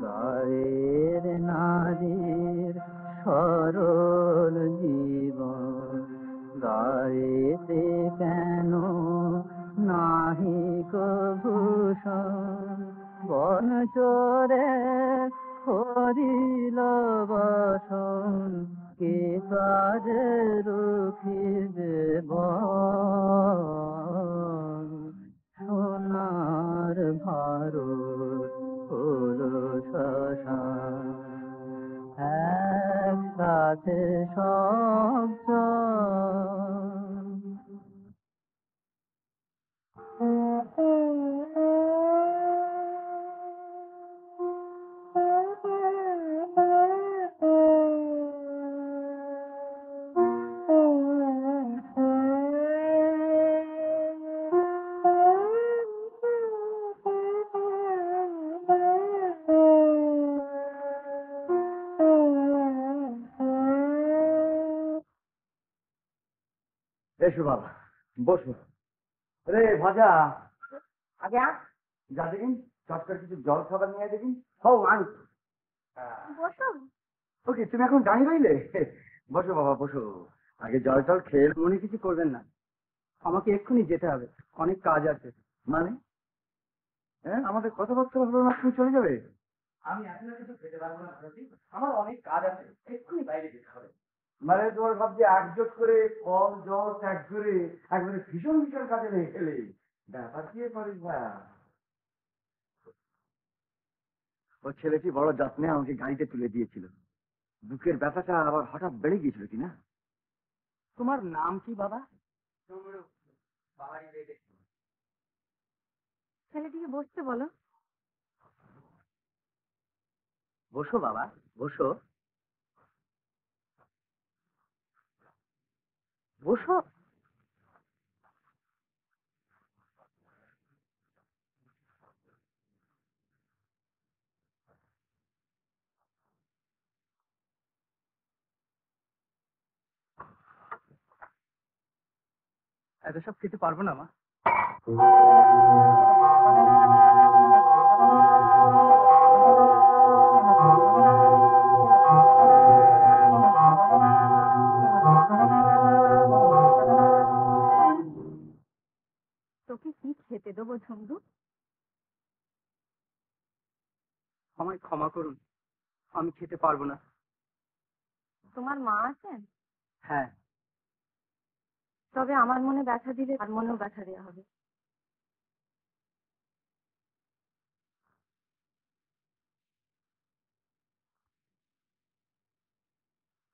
S1: গায়ের নারীর সরল জীবন, গায়েতে কেন নাহি ভূষণ, বন চোরে হরিল বসন, কে কাজে রুখিবে বন। সোনার ভারত হলো শ্মশান, একসাথে সব জন।
S5: এসো বাবা, বসো। রে ভাজা,
S3: আজ্ঞা
S5: যা দেখিন চট করে কিছু জল খাবার নিয়ে দেখিন।
S3: হও আনছি।
S2: বসো।
S5: ওকে, তুমি এখন দাঁড়িয়ে রইলে? বসো বাবা, বসো। আগে জল টল খেয়ে
S1: মনে কিছু করবেন না, আমাকে এক্ষুনি যেতে হবে, অনেক কাজ আছে।
S5: মানে হ্যাঁ, আমাদের কথাবার্তা হলো না, তুমি চলে যাবে?
S3: আমি এখন আর কিছু খেতে পারবো না ভারতী, আমার অনেক কাজ আছে, এক্ষুনি বাইরে যেতে হবে।
S5: মানে তোমার ভাবছি একজোট করে ফল জল ত্যাগ করে একবারে ভীষণ ভীষণ কাজে লেগে গেলে, ব্যাপার কি পারিস ভাই? ও ছেলেটি বড় যত্নে আমাকে গাড়িতে তুলে দিয়েছিল, বুকের ব্যথাটা আবার হঠাৎ বেড়ে গিয়েছিল কিনা।
S1: তোমার নাম কি বাবা?
S3: বাবারই বেডে।
S2: ছেলেটিকে বসতে বলো।
S1: বসো বাবা, বসো বসো। এত সব খেতে পারবো না মা।
S2: তোকে কি খেতে দেবো ঝুমরু?
S1: আমায় ক্ষমা করুন, আমি খেতে পারবো না।
S2: তোমার মা আছেন?
S1: হ্যাঁ।
S2: তবে আমার মনে ব্যথা দিলে তার মনেও ব্যথা দেওয়া হবে।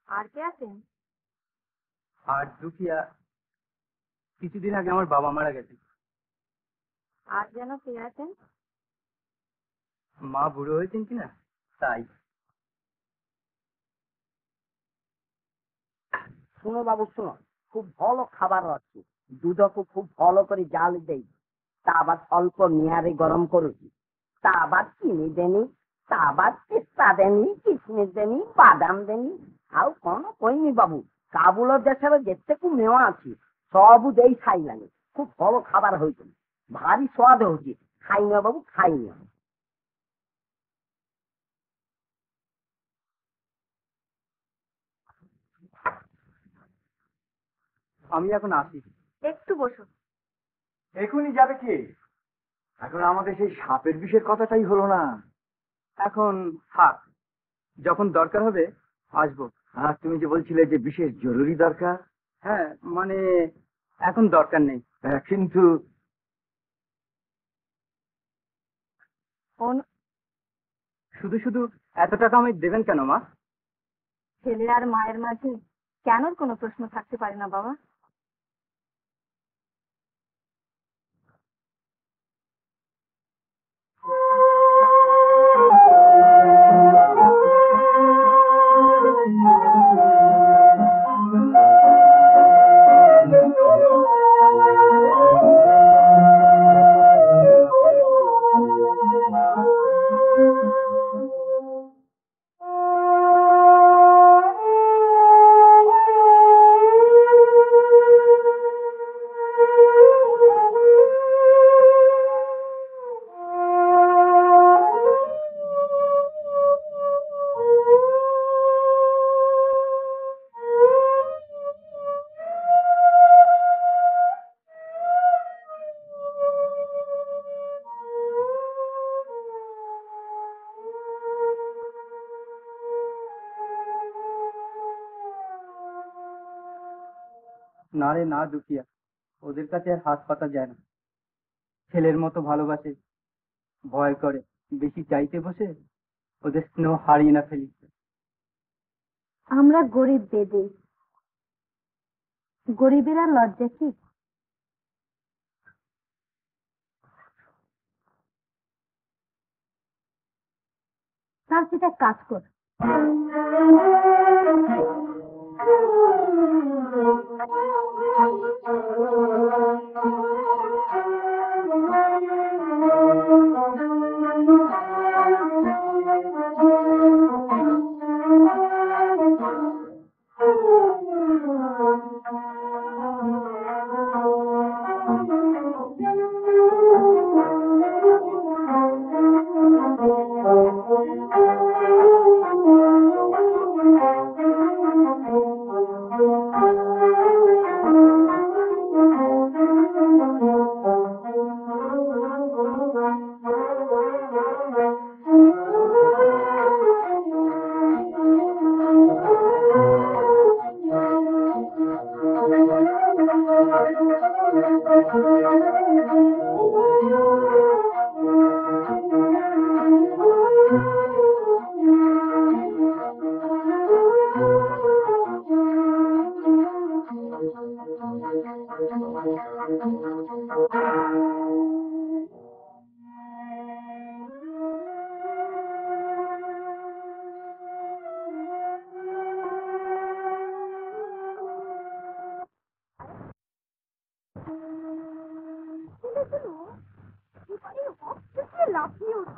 S2: আর কে আছেন?
S1: আর দুখিয়া, কিছুদিন আগে আমার বাবা মারা গেছে।
S2: আর যেন কে আছেন?
S1: মা বুড়ো হয়েছেন কিনা তাই।
S3: শুনো বাবু শুনো, খুব ভালো খাবার আছে, দুধকে খুব ভালো করে জাল দেই, তা আবার অল্প নিয়ারে গরম করেছি, তা আবার চিনি দেনি, তা আবার পিস্তা দেনি, কিশমিশ দেনি, বাদাম দেনি, ଆଉ କଣ କହିମି বাবু, কাবুল দেশের যেতেকু মেওয়া আছে সবু দেই খাইলানি, খুব ভালো খাবার হয়েছে, ভারী স্বাদ হচ্ছে, খাইনিও বাবু খাইনিও।
S1: আমি এখন আসি।
S2: একটু বসো।
S5: এখনই যাবে কি? এখন আমাদের সেই সাপের বিষের কথাটাই হলো না।
S1: এখন থাক, যখন দরকার হবে আসবো।
S5: আর তুমি যে বলছিলে যে বিশেষ জরুরি দরকার।
S1: হ্যাঁ, মানে এখন দরকার নেই।
S5: কিন্তু
S1: শুধু শুধু এত টাকা আমি দেবেন কেন মা?
S2: ছেলে আর মায়ের মাঝে কেন কোনো প্রশ্ন থাকতে পারে না বাবা?
S1: না রে না দুখিয়া, ওদের কাছে আর হাত পাতা যায় না। ছেলের মতো ভালোবাসে, ভয় করে বেশি চাইতে বসে ওদের স্নেহ হারিয়ে না ফেলি।
S2: আমরা গরিব বেদে, গরিবের আর লজ্জা কি? তার সেটা কাজ কর।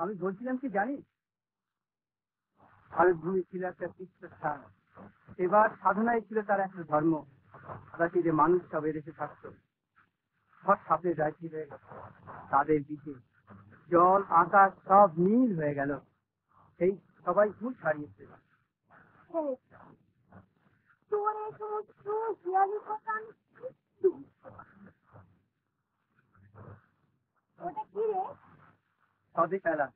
S1: আমি বলছিলাম কি জানিস, ভারত ভূমি ছিল একটা তীর্থস্থান, এবার সাধনায় ছিল তার একটা ধর্ম। আকাশে যে মানুষ সব এদেশে থাকতো, সব সাপে রাজি হয়ে গেল তাদের দিকে। জল আকাশ সব নীল হয়ে গেল, সেই সবাই ভুল ছাড়িয়েছে।
S2: তোর এই সমস্ত জিয়ালি কথা আমি কিচ্ছু বুঝতে পারছি না। ওটা কি রে?
S1: সদে খেলা।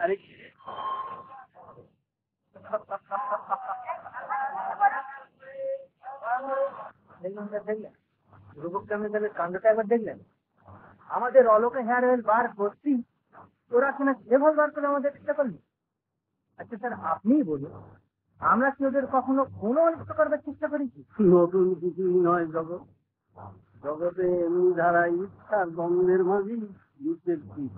S1: আরে দেখলাম স্যার, দেখলেন রূপক চামের কাণ্ডটা একবার দেখলেন? আমাদের অলোকে হেয়ার অয়েল বার করছি, ওরা কিনা সেভাবে বার করে আমাদের চেষ্টা করলি। আচ্ছা স্যার, আপনিই বলুন, আমরা কি ওদের কখনো কোনো অনিষ্ট করবার চেষ্টা করেছি?
S5: নতুন কিছুই নয় জগৎ। জগতে এমনি ধারা ইচ্ছার দ্বন্দ্বের মাঝেই যুদ্ধের তীর।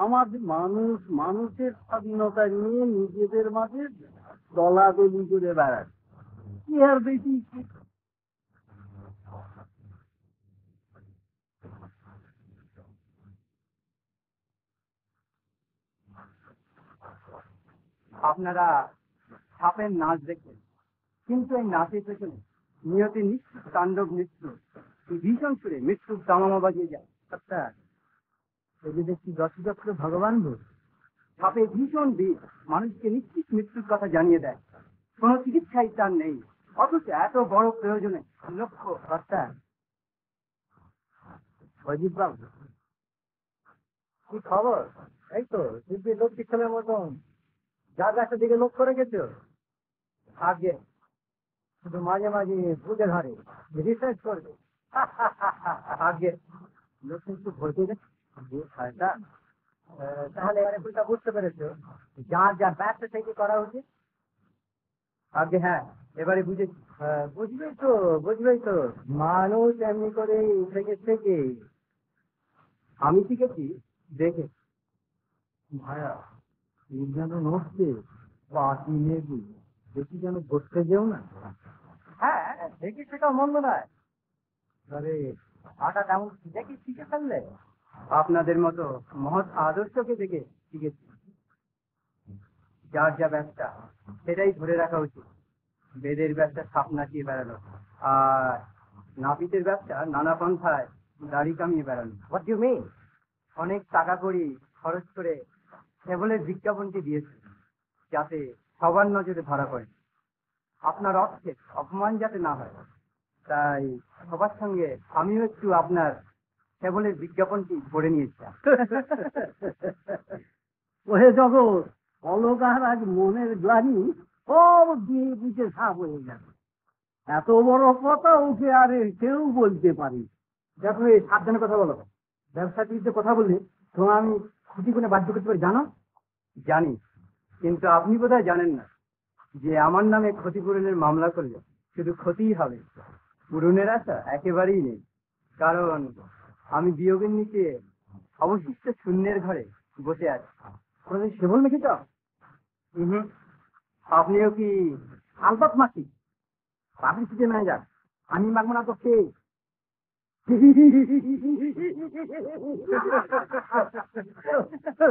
S5: আমাদের মানুষ মানুষের স্বাধীনতা নিয়ে নিজেদের মাঝে দলাদলি করে বেড়ায়, কি আর বেশি। আপনারা সাপের নাচ দেখবেন, কিন্তু এই নাচের পেছনে নিয়তি নিশ্চিত তাণ্ডব নৃত্য ভীষণ সুরে মৃত্যুর দামামা বাজিয়ে যায়। আচ্ছা, এই দেখছি দশচক্র ভগবান ভূত। সাপে ভীষণ বিষ, মানুষকে নিশ্চিত মৃত্যুর কথা জানিয়ে দেয়। কোনো চিকিৎসাই তার নেই, অথচ এত বড় প্রয়োজনে লক্ষ্য। আচ্ছা, অজিত বাবু, কি খবর? এই তো দিব্যি লক্ষ্মী ছেলের মতন যার গাছের দিকে লক্ষ্য রেখেছো। আগে শুধু মাঝে মাঝে বুঝে ধরে রিসার্চ করবে। আগে লক্ষ্মী একটু ভর্তি তাহলে এবারে ভুলটা বুঝতে পেরেছো, যার যার ব্যবসা থেকে করা উচিত। আগে হ্যাঁ, এবারে বুঝেছি। বুঝবেই তো মানুষ এমনি করে থেকে থেকে আমি শিখেছি দেখে। ভাইয়া যেন নড়ছে পাতি নেবি, দেখি যেন ঘটতে যেও না। হ্যাঁ দেখি, সেটা মন্দ নয়। তবে হঠাৎ এমন দেখি শিখে ফেললে। আপনাদের মতো মহৎ আদর্শকে দেখে শিখেছি। যার যা ব্যবসা সেটাই ধরে রাখা উচিত। বেদের ব্যবসা সাপ নাচিয়ে বেড়ানো, আর নাপিতের ব্যবসা নানা পন্থায় দাড়ি কামিয়ে বেড়ানো। What do you mean? অনেক টাকা করি খরচ করে কেবলের বিজ্ঞাপনটি দিয়েছে, যাতে সবার নজরে ধরা পড়ে। আপনার অর্থে অপমান যাতে না হয়, তাই সবার সঙ্গে আমিও একটু আপনার কেবলের বিজ্ঞাপনটি পড়ে নিয়েছি। ওহে জগৎ, অলকার আজ মনের গ্লানি সব দিয়ে বুঝে সাপ হয়ে গেছে। এত বড় কথা ওকে আর কেউ বলতে পারি। দেখো, সাবধানে কথা বলো। ব্যবসার বিরুদ্ধে কথা বললে তোমার আমি ক্ষতি করে বাধ্য করতে পারি, জানো? জানি, কিন্তু আপনি বোধহয় জানেন না যে আমার নামে ক্ষতিপূরণের মামলা করলে শুধু ক্ষতিই হবে, পূরণের আশা একেবারেই নেই। কারণ আমি বিয়োগের নিচে অবশিষ্ট শূন্যের ঘরে বসে আছি। কোনদিন সেবল মেখেছ? আপনিও কি? আলবাত মাসি, পাবলিসিটি ম্যানেজার। আমি মাগবো না তো কে?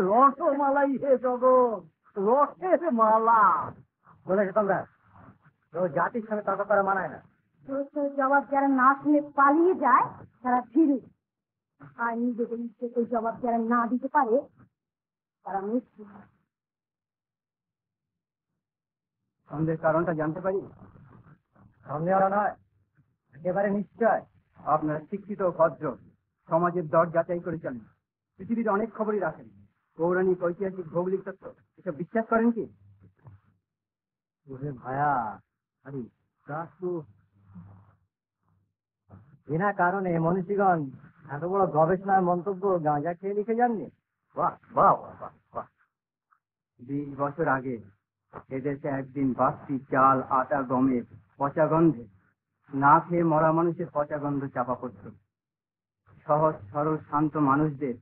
S5: রসমালাই হে জগৎ, রসের মালা বলেছে তোমরা। তো জাতির সঙ্গে তর্ক করা মানায় না।
S2: জবাব যারা না শুনে পালিয়ে যায় তারা ফিরে, আর নিজেদের ইচ্ছেতে জবাব যারা না দিতে পারে তারা মৃত্যু।
S5: সন্দেহের কারণটা জানতে পারি? সন্দেহ নয়, একেবারে নিশ্চয়। আপনার শিক্ষিত ভদ্র সমাজের দর যাচাই করে চলেন, পৃথিবীর অনেক খবরই রাখেন, পৌরাণিক ঐতিহাসিক ভৌগোলিক তথ্য এসব বিশ্বাস করেন কি? ভায়া আরে বিনা কারণে মনীষীগণ এত বড় গবেষণার মন্তব্য গাঁজা খেয়ে লিখে যাননি। বাহ বাহ বাহ বাহ। 20 বছর আগে এদেশে একদিন বাস্তি চাল আটা গমের পচা গন্ধে না খেয়ে মরা মানুষের পচা গন্ধ চাপা পড়ত। সহজ সরল শান্ত মানুষদের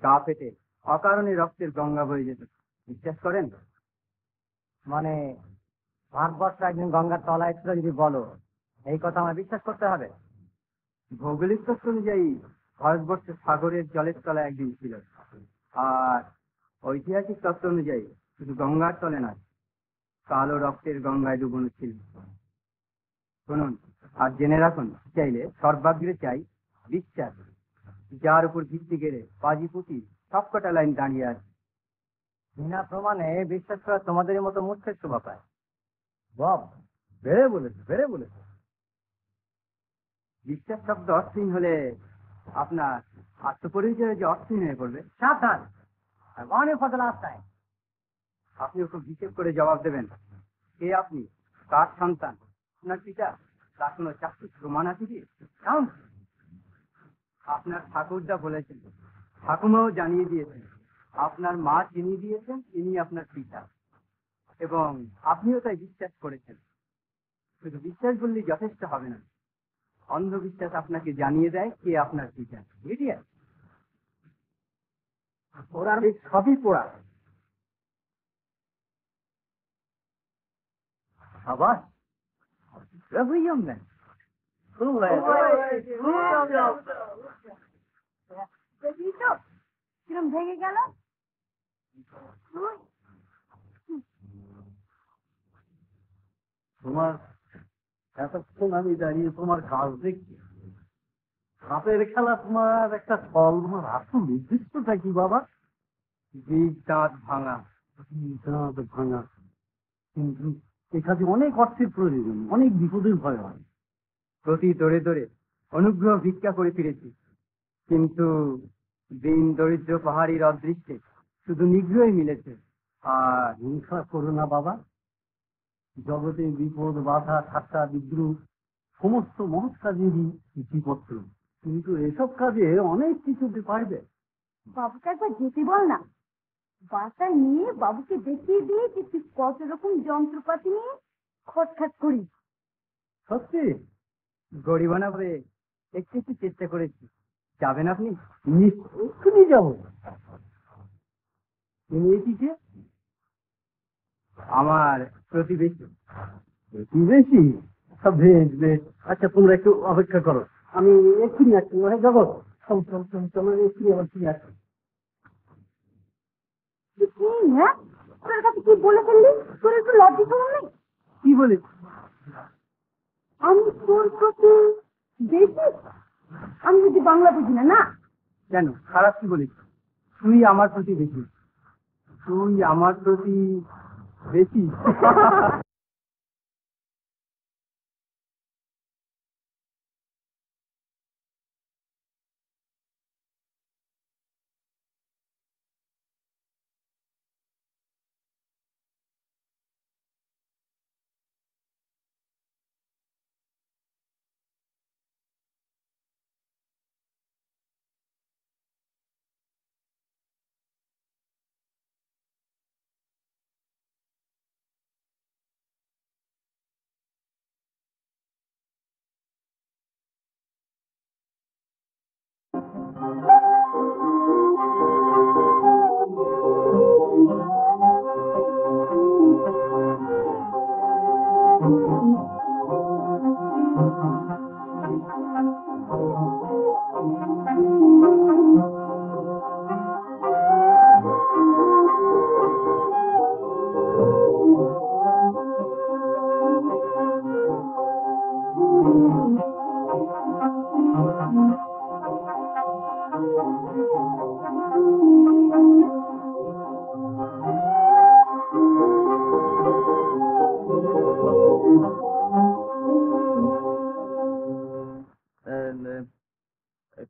S5: গা পেটে অকারণে রক্তের গঙ্গা বয়ে যেত। বিশ্বাস করেন? মানে ভারতবর্ষ একদিন গঙ্গার তলায় ছিল যদি বলো, এই কথা আমার বিশ্বাস করতে হবে? ভৌগোলিক তথ্য অনুযায়ী ভারতবর্ষ সাগরের জলের তলায় একদিন ছিল, আর ঐতিহাসিক তথ্য অনুযায়ী শুধু গঙ্গার তলে নয়, কালো রক্তের গঙ্গায় ডুবনো ছিল। শুনুন আর জেনে রাখুন, চাইলে সর্বাগ্রে চাই বিশ্বাস, যার উপর ভিত্তি গেড়ে পাজিপুতি সবকটা লাইন দাঁড়িয়ে আছে। বিনা প্রমাণে বিশ্বাস করা তোমাদের মতো মূর্খের শোভা পায়। বাহ, বেড়ে বলেছে। বিশ্বাস শব্দ অর্থহীন হলে আপনার আত্মপরিচয় যে অর্থহীন হয়ে পড়বে। সাবধান, অনেক ফসল আসতায় আপনি ওকে হিসেব করে জবাব দেবেন। কে আপনি? কার সন্তান? আপনার পিতা? তার কোনো চাকরির প্রমাণ আছে কি? আপনার ঠাকুরদা বলেছেন, ঠাকুমাও জানিয়ে দিয়েছেন, আপনার মা চিনিয়ে দিয়েছেন ইনি আপনার পিতা, এবং আপনিও তাই বিশ্বাস করেছেন। শুধু বিশ্বাস বললেই যথেষ্ট হবে না, অন্ধবিশ্বাস আপনাকে জানিয়ে দেয় কে আপনার পিতা। ইডিয়েট! ওরা সবই পোড়া। আবার
S2: কিরম ভেঙে গেল?
S5: তোমার এতক্ষণ আমি দাঁড়িয়ে তোমার কাজ দেখছি। সাপের খেলা তোমার একটা ফল, তোমার আসল উদ্দেশ্যটা কি বাবা? বীজ দাঁত ভাঙা। দাঁত ভাঙা, কিন্তু এখানে অনেক অর্থের প্রয়োজন, অনেক বিপদের ভয় হয়। প্রতি দরে দরে অনুগ্রহ ভিক্ষা করে ফিরেছি, কিন্তু দিন দরিদ্র পাহাড়ির অদৃষ্টে শুধু নিগ্রহই মিলেছে। আর হিংসা করো না বাবা, জগতে বিপদ বাধা ঠাট্টা বিদ্রুপ সমস্ত মহৎ কাজেরই চিঠিপত্র, কিন্তু এসব কাজে অনেক কিছু পাইবে।
S2: বাবুকে একবার যেতে বল না, বাসায় নিয়ে বাবুকে দেখিয়ে দিয়ে যে তুই কত রকম যন্ত্রপাতি নিয়ে খটখাট করিস।
S5: সত্যি গরিবানা করে একটু একটু চেষ্টা করেছি। যাবেন আপনি? নিশ্চয়ই যাব। তুমি এটিকে আমার প্রতিবেশী। প্রতিবেশী? বেশ বেশ, আচ্ছা তোমরা একটু অপেক্ষা করো, আমি এক্ষুনি আসছি। জগৎ চল চল চল চলো, এক্ষুনি আবার ফিরে আসছি।
S2: হ্যাঁ, তোর কাছে কি বলে ফেললি? তোর একটু লজ্জা শরম নেই?
S5: কি বলে?
S2: আমি তোর প্রতি বেশি? আমি যদি বাংলা বুঝি না। না,
S5: কেন, খারাপ কি বলিস? তুই আমার প্রতি বেশি, তুই আমার প্রতি বেশি।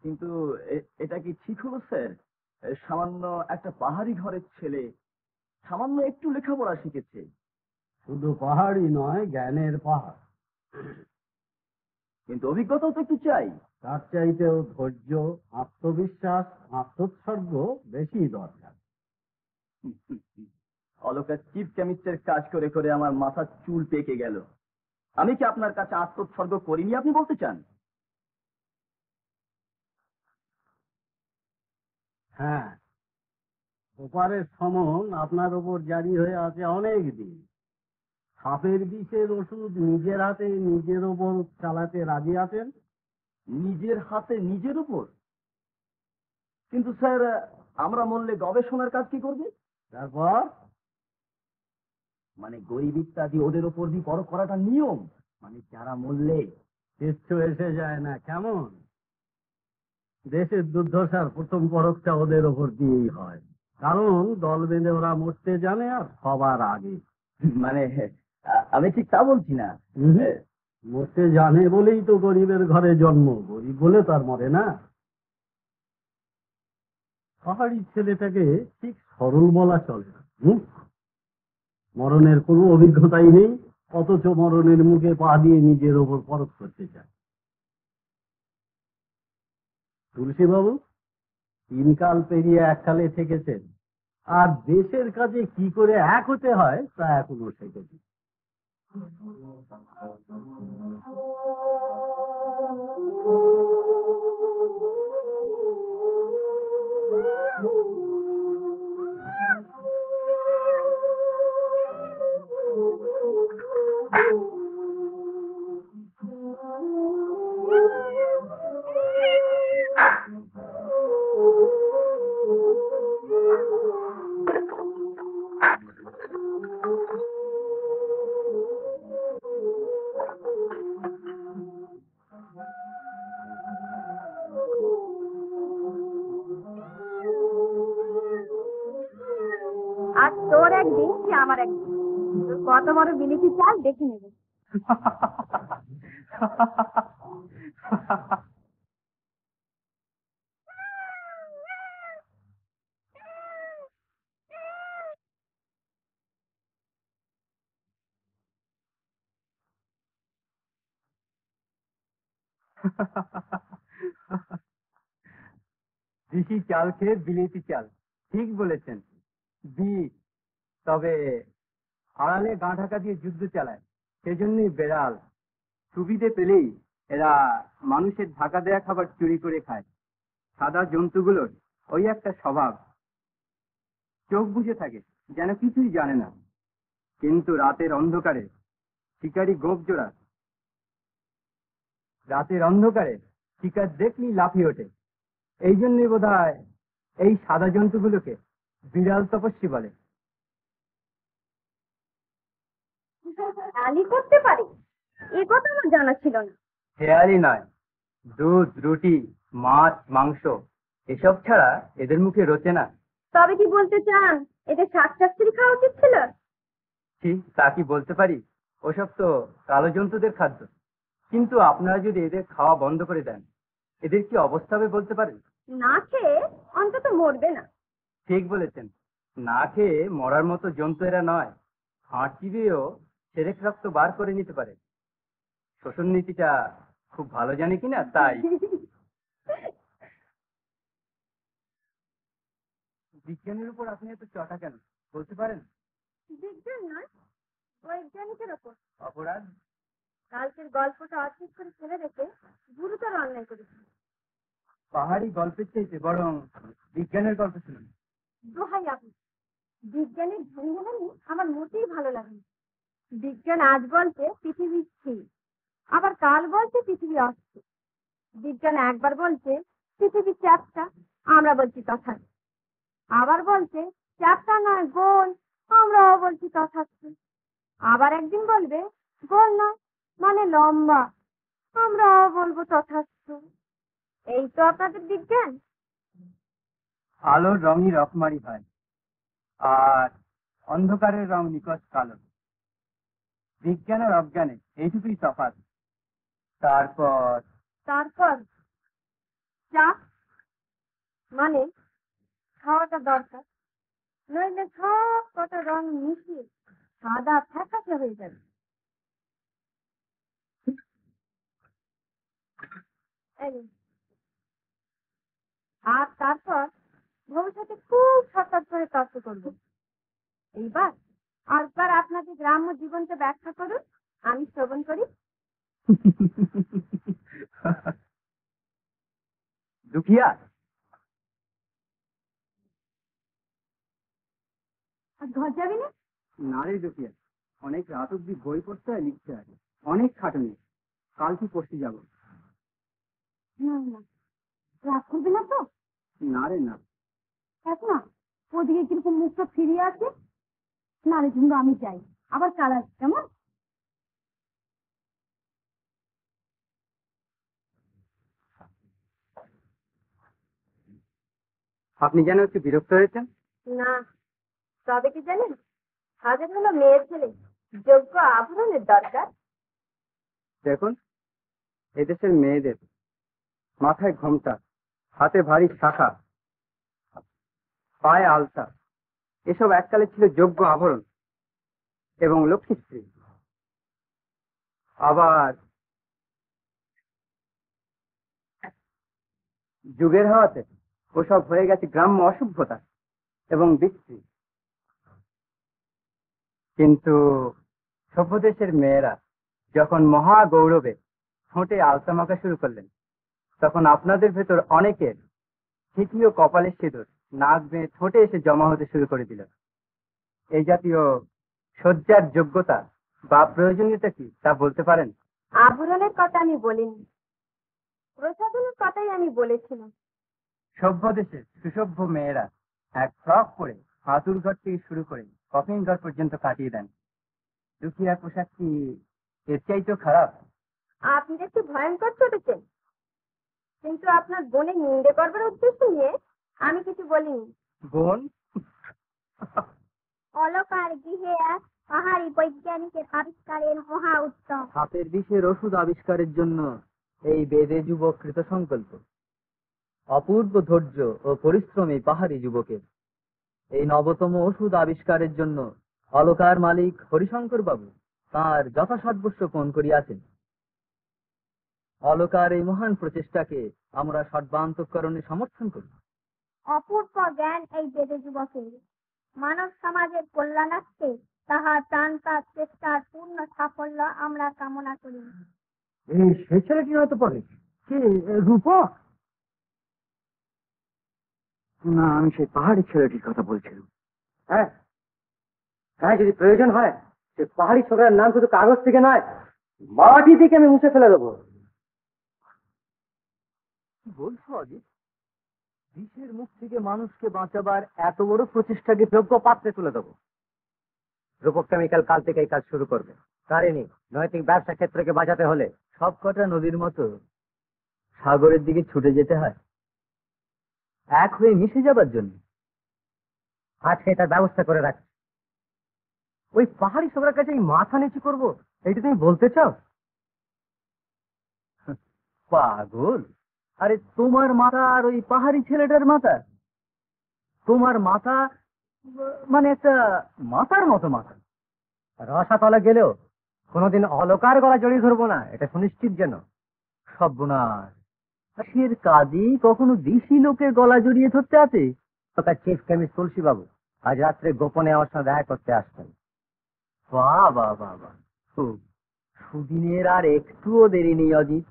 S1: কিন্তু এটা কি ঠিক হলো স্যার? সামান্য একটা পাহাড়ি ঘরের ছেলে সামান্য একটু লেখাপড়া শিখেছে।
S5: শুধু পাহাড়ই নয়, জ্ঞানের পাহাড়।
S1: কিন্তু অভিজ্ঞতাও তো একটু চাই।
S5: তার চাইতেও ধৈর্য, আত্মবিশ্বাস, আত্মোৎসর্গ বেশি দরকার।
S1: অলকা চিফ কেমিস্টের কাজ করে করে আমার মাথার চুল পেকে গেল। আমি কি আপনার কাছে আত্মোৎসর্গ করিনি আপনি বলতে চান?
S5: হ্যাঁ, ওপারের সমন আপনার ওপর জারি হয়ে আছে অনেক দিন। সাপের বিষের ওষুধ নিজের হাতে নিজের ওপর চালাতে রাজি আছেন।
S1: নিজের হাতে নিজের উপর? কিন্তু স্যার, আমরা মরলে গবেষণার কাজ কি করবে?
S5: তারপর
S1: মানে গরিব ইত্যাদি ওদের ওপর দিয়ে পরখ করাটা নিয়ম। মানে যারা মরলে
S5: কিচ্ছু এসে যায় না। কেমন? দেশের দুর্দশার প্রথম পরখটা ওদের ওপর দিয়েই হয়, কারণ দল বেঁধে ওরা মরতে জানে, আর সবার আগে।
S1: মানে আমি ঠিক তা বলছি না।
S5: মরতে জানে বলেই তো গরিবের ঘরে জন্ম, গরিব বলে তার মরে না। পাহাড়ি ছেলেটাকে ঠিক সরল বলা চলে না, মরণের কোনো অভিজ্ঞতাই নেই, অথচ মরণের মুখে পা দিয়ে নিজের ওপর পরখ করতে চায়। তুলসী বাবু তিনকাল পেরিয়ে এককালে থেকেছেন, আর দেশের কাজে কি করে এক হতে হয় তা এখনো শেখেনি।
S2: আর তোর একদিন কি আমার একদিন, তোর কত বড় বিলিতি চাল দেখে নেবে।
S5: দেশি চাল খেয়ে বিলেতি চাল, ঠিক বলেছেন। বিষ, তবে আড়ালে গা ঢাকা দিয়ে যুদ্ধ চালায়, সেজন্যই বেড়াল। সুবিধে পেলেই এরা মানুষের ঢাকা দেয়া খাবার চুরি করে খায়। সাদা জন্তুগুলোর ওই একটা স্বভাব, চোখ বুজে থাকে, যেন কিছুই জানে না। কিন্তু রাতের অন্ধকারে শিকারী গোপ জোড়া, রাতের অন্ধকারে শিকার দেখলেই লাফিয়ে ওঠে। এই জন্যই বোধহয় এই সাদা জন্তুগুলোকে বিড়াল তপস্বী বলে।
S2: আলি করতে পারে, এ কথা আমার জানা ছিল না।
S5: হেয়ালি নয়, দুধ, রুটি, মাছ, মাংস এসব ছাড়া এদের মুখে রোচে না।
S2: তবে কি বলতে চান এদের শাক শাস্ত্রী খাওয়া উচিত ছিল?
S5: ঠিক তা কি বলতে পারি? ওসব তো কালো জন্তুদের খাদ্য। কিন্তু আপনারা যদি এদের খাওয়া বন্ধ করে দেন, এদের কি অবস্থা হবে বলতে পারেন?
S2: না খেয়ে অন্তত মরবে না।
S5: ঠিক বলেছেন, না খেয়ে মরার মতো জন্তু এরা নয়। হাড় চিবিয়েও সেরেক রক্ত বার করে নিতে পারে। শোষণ নীতিটা খুব ভালো জানে কিনা তাই। বিজ্ঞানের উপর আপনি এত চটা কেন বলতে পারেন?
S2: বিজ্ঞান নয়, বৈজ্ঞানিকের ওপর।
S5: অপরাধ?
S2: কালকের গল্পটা অর্থিক করে ফেলে রেখে গুরুতর অন্যায় করেছি।
S5: পাহাড়ি গল্পের চাইতে বরং বিজ্ঞানের গল্প শুনুন।
S2: দোহাই আপনি, বিজ্ঞানের ধ্বনি আমার মোটেই ভালো লাগে না। বিজ্ঞান আজ বলছে পৃথিবী স্থির, আবার কাল বলছে পৃথিবী অস্থির। বিজ্ঞান একবার বলছে পৃথিবী চ্যাপ্টা, আমরা বলছি তথার্থ। আবার বলছে চ্যাপ্টা নয় গোল, আমরাও বলছি তথার্থ। আবার একদিন বলবে গোল নয় মানে লম্বা, আমরাও বলবো তথার্থ। এই তো আপনাদের বিজ্ঞান।
S5: আলোর রঙই রকমারি হয়, আর অন্ধকারের রং নিকট কালো। বিজ্ঞান আর অজ্ঞানে এইটুকুই তফাৎ। তারপর
S2: তারপর চা মানে খাওয়াটা দরকার, নইলে সব কটা রং মিশিয়ে সাদা ফ্যাকাশে হয়ে যাবে। এই নিন। আর তারপর ভবিষ্যতে খুব সতর্ক করে তর্ক করবো। এইবার আরেকবার আপনাদের গ্রাম্য জীবনটা ব্যাখ্যা করুন, আমি শ্রবণ করি।
S5: দুখিয়া,
S2: আর ঘর যাবি না?
S5: না রে দুখিয়া, অনেক রাত অব্দি বই পড়তে হয়, লিখতে হয়, অনেক খাটুনি। কাল কি পড়তে যাব?
S2: না না, রাগ করবি না তো?
S5: না রে না।
S2: দেখ না ওদিকে কিরকম মুখটা ফিরিয়ে আছে। না রে ঝুমরো, আমি যাই, আবার কাল আসবি কেমন?
S5: আপনি যেন একটু বিরক্ত হয়েছেন।
S2: না, তবে কি জানেন, হাজার হলো মেয়ের ছেলে, যোগ্য আভরণের দরকার।
S5: দেখুন, এদেশের মেয়েদের মাথায় ঘোমটা, হাতে ভারী শাখা, পায়ে আলতা, এসব এককালে ছিল যোগ্য আভরণ এবং লক্ষ্মীশ্রী। আবার যুগের হাওয়াতে ওসব হয়ে গেছে গ্রাম্য অসভ্যতা এবং বিশ্রী। কিন্তু সভ্য দেশের মেয়েরা যখন মহা গৌরবে ঠোঁটে আলতা মাখা শুরু করলেন, তখন আপনাদের ভেতর অনেকের ঠিকই ও কপালের সিঁদুর নাক বেয়ে ঠোঁটে এসে জমা হতে শুরু করে দিল। এই জাতীয় সজ্জার যোগ্যতা বা প্রয়োজনীয়তা কি তা বলতে পারেন?
S2: আভরণের কথা আমি বলিনি, প্রসাধনের কথাই আমি বলেছিলাম।
S5: সভ্য দেশের সুসভ্য মেয়েরা এক ফ্রক পরে হাতুর ঘর থেকে শুরু করে কফিন ঘর পর্যন্ত কাটিয়ে দেন। দুখিয়ার পোশাক কি এর চাইতেও খারাপ?
S2: আপনি একটু ভয়ঙ্কর চটেছেন, কিন্তু আপনার বোনের নিন্দে করবার উদ্দেশ্য নিয়ে আমি কিছু বলিনি।
S5: বোন?
S4: অলকার গৃহে এক পাহাড়ি বৈজ্ঞানিকের আবিষ্কারের মহা উত্তম।
S1: সাপের বিষের ওষুধ আবিষ্কারের জন্য এই বেদে যুবক কৃত সংকল্প। অপূর্ব ধৈর্য ও পরিশ্রম এই পাহাড়ি যুবকের। এই নবতম ওষুধ আবিষ্কারের জন্য অলকার মালিক হরিশঙ্কর বাবু তাঁর যথাসাধ্য পণ করিয়াছেন। অলকার এই মহান প্রচেষ্টাকে আমরা সর্বান্তঃকরণে সমর্থন করি।
S4: অপূর্ব জ্ঞান এই বেদে যুবকের। মানব সমাজের কল্যাণার্থে তাহার প্রাণপাত চেষ্টার পূর্ণ সাফল্য আমরা কামনা করি।
S5: এই সে ছেলেটি হয়তো পড়ে কে? রূপক? না, আমি সেই পাহাড়ি ছেলেটির কথা বলছিলাম। হ্যাঁ হ্যাঁ, যদি প্রয়োজন হয় সে পাহাড়ি ছোকরার নাম শুধু কাগজ থেকে নয়, মাটি থেকে আমি মুছে ফেলে দেবো।
S1: কি বলছো অজিত? বিষের মুখ থেকে মানুষকে বাঁচাবার এত বড় প্রচেষ্টাকে যোগ্য পাত্রে তুলে দেবো?
S5: রূপক কেমিক্যাল কাল থেকে এই কাজ শুরু করবে। কারেনি নৈতিক ব্যবসা ক্ষেত্রকে বাঁচাতে হলে
S1: সব কটা নদীর মতো সাগরের দিকে ছুটে যেতে হয়, এক হয়ে মিশে যাবার জন্য।
S5: আজকে এটার ব্যবস্থা করে রাখছি। ওই পাহাড়ি সবার কাছে এই মাথা নিচু করবো, এইটা তুমি বলতে চাও?
S1: পাগল! আরে তোমার মাথা আর ওই পাহাড়ি ছেলেটার মাথা, তোমার মাথা মানে একটা মাথার মতো মাথা।
S5: রসাতলে গেলেও কোনোদিন অলকার গলা জড়িয়ে ধরবো না, এটা সুনিশ্চিত যেন।
S1: সর্বনাশ! সের কাজে কখনো দেশি লোকের গলা জড়িয়ে ধরতে আছে?
S5: তার চিফ কেমিস্ট তুলসী বাবু আজ রাত্রে গোপনে আমার সঙ্গে দেখা করতে আসছেন।
S1: বাহ বাহ বাহ বাহ! খুব সুদিনের আর একটুও দেরি নেই অজিত।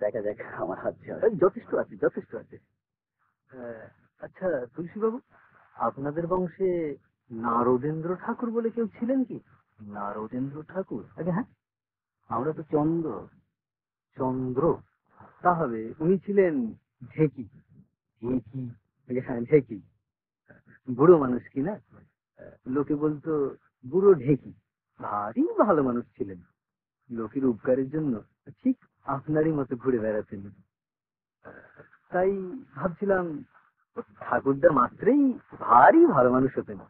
S5: দেখা যাক আমার হাত
S1: যথেষ্ট আছে, যথেষ্ট আছে। আচ্ছা তুলসী বাবু, আপনাদের বংশে নারদেন্দ্র ঠাকুর বলে কেউ ছিলেন কি? নারদেন্দ্র ঠাকুর? আগে হ্যাঁ, আমরা তো চন্দ্র। চন্দ্র? তাহলে উনি ছিলেন ঢেকি। ঢেকি? হ্যাঁ ঢেকি। বুড়ো মানুষ কি না, লোকে বলতো বুড়ো ঢেকি। ভারী ভালো মানুষ ছিলেন, লোকের উপকারের জন্য ঠিক আপনারই মতো ঘুরে বেড়াতেন। তাই ভাবছিলাম ঠাকুরদা মাত্রেই ভারী ভালো মানুষ হতেন।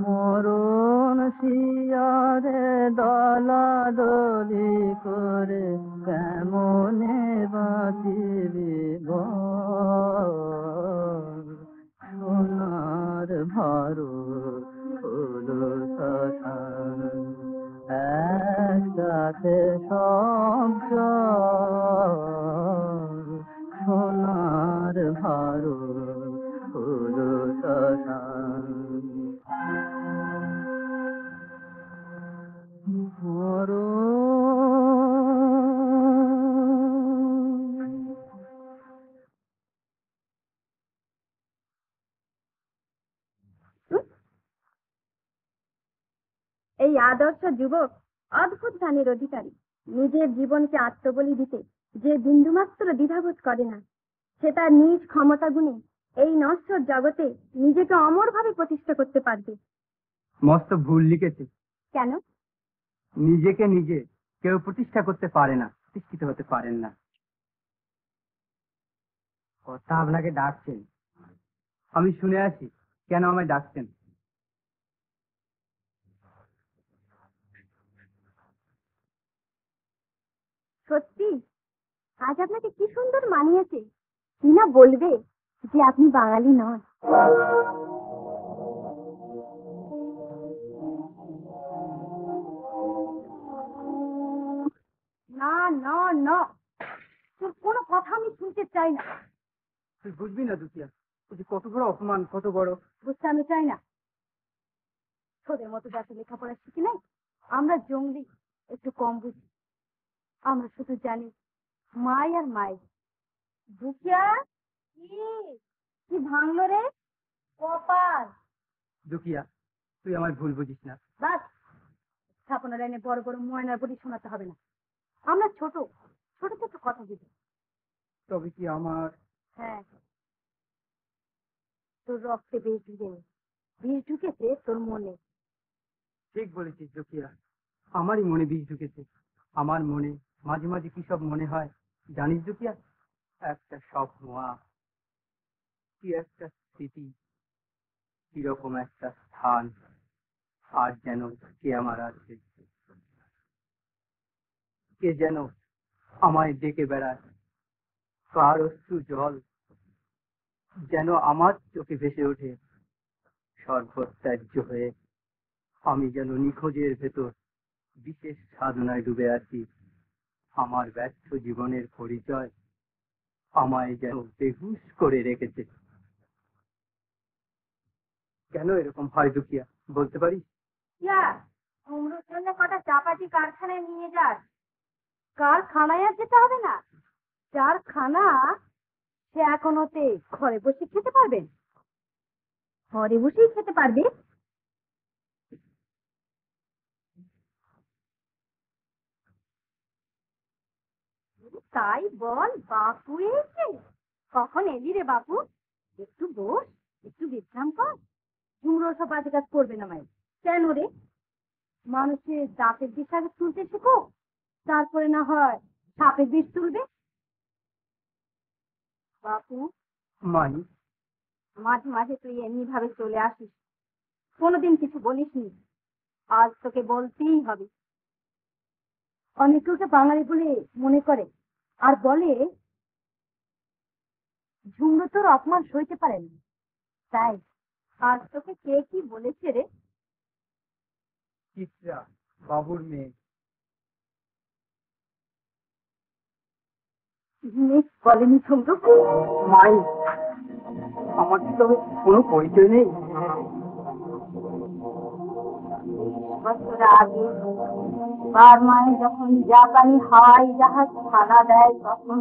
S1: মরণ শিয়ারে দলাদলি করে কেমনে বাঁচিবি বল, সোনার ভারত হলো শ্মশান, একসাথে সব জল, সোনার ভারত হলো শ্মশান।
S2: এই আদর্শ যুবক অদ্ভুত ধ্যানের অধিকারী। নিজের জীবনকে আত্মবলি দিতে যে বিন্দুমাত্র দ্বিধাবোধ করে না, সে তার নিজ ক্ষমতা গুণে এই নশ্বর জগতে নিজেকে অমরভাবে প্রতিষ্ঠা করতে পারবে।
S1: মস্ত ভুল লিখেছে।
S2: কেন?
S1: নিজেকে নিজে কেউ প্রতিষ্ঠা করতে পারে না, প্রতিষ্ঠিত হতে পারেন না। কথা আপনাকে ডাকছেন, আমি শুনে আছি। কেন আমায় ডাকছেন?
S2: সত্যি আজ আপনাকে কি সুন্দর মানিয়েছে। টিনা বলবে যে আপনি বাঙালি নন। না না না, তোর কোনো কথা আমি শুনতে চাই না।
S1: তুই বুঝবি না দুটিয়া, যে কত বড় অপমান, কত বড়।
S2: বুঝতে আমি চাই না। তোদের মতো যাতে লেখাপড়া শিখি নাই, আমরা জঙ্গলি একটু কম বুঝি। আমরা শুধু জানি মাই আর মাই। দুখিয়া কি ভাঙলো রে কপাল।
S1: দুখিয়া, তুই আমার ভুল বুঝিস না।
S2: বাস, স্থাপনা লাইনে বড় বড় ময়নার বলি শোনাতে হবে না। আমরা ছোট ছোট ছোট কথা বুঝি।
S1: তবে কি আমার?
S2: হ্যাঁ, তোর রক্তে বিষ ঢুকেনি, বিষ ঢুকেছে তোর মনে।
S1: ঠিক বলেছিস দুখিয়া, আমারই মনে বিষ ঢুকেছে। আমার মনে মাঝে মাঝে কি সব মনে হয় জানিস দুখিয়া? একটা স্বপ্ন, কি একটা স্মৃতি, কিরকম একটা স্থান, আর যেন কে আমার আছে, কে যেন আমায় ডেকে বেড়ায়। কার অশ্রু জল যেন আমার চোখে ভেসে ওঠে সর্বত্যাজ্য হয়ে। আমি যেন নিখোঁজের ভেতর বিশেষ সাধনায় ডুবে আছি। আমার ব্যর্থ জীবনের পরিচয় আমায় যেন বেহুশ করে রেখেছে। কেন এরকম হয় দুখিয়া, বলতে পারিস?
S2: কুমড়োর জন্য কটা চাপাতি কারখানায় নিয়ে যাস। কারখানায় আর যেতে হবে না, যার খানা সে এখন হতে ঘরে বসে খেতে পারবে। ঘরে বসেই খেতে পারবে। তাই বল, বাপু এসে। কখন এলি রে বাপু? একটু বস, একটু বিশ্রাম কর। কুমড়ো সব বাজে কাজ করবে না মাই। কেন রে? মানুষের দাঁতের বিষ আগে তুলতে শেখো, তারপরে না হয় সাপের বিষ তুলবে। বাপু,
S1: মাই,
S2: মাঝে মাঝে তুই এমনি ভাবে চলে আসিস, কোনোদিন কিছু বলিসনি। আজ তোকে বলতেই হবে। অনেকে ওকে বাঙালি বলে মনে করে, আর বলে ঝুমরো তোর অপমান সইতে পারেন। তাই আজ তোকে কে কি বলেছে রে?
S1: চিত্রা, বাবুর মেয়ে।
S2: বলেনি ঝুমরো?
S1: মাই, আমার তো কোনো পরিচয় নেই।
S2: বছর আগে বার্মায় যখন জাপানি হাওয়াই জাহাজ হানা দেয়, তখন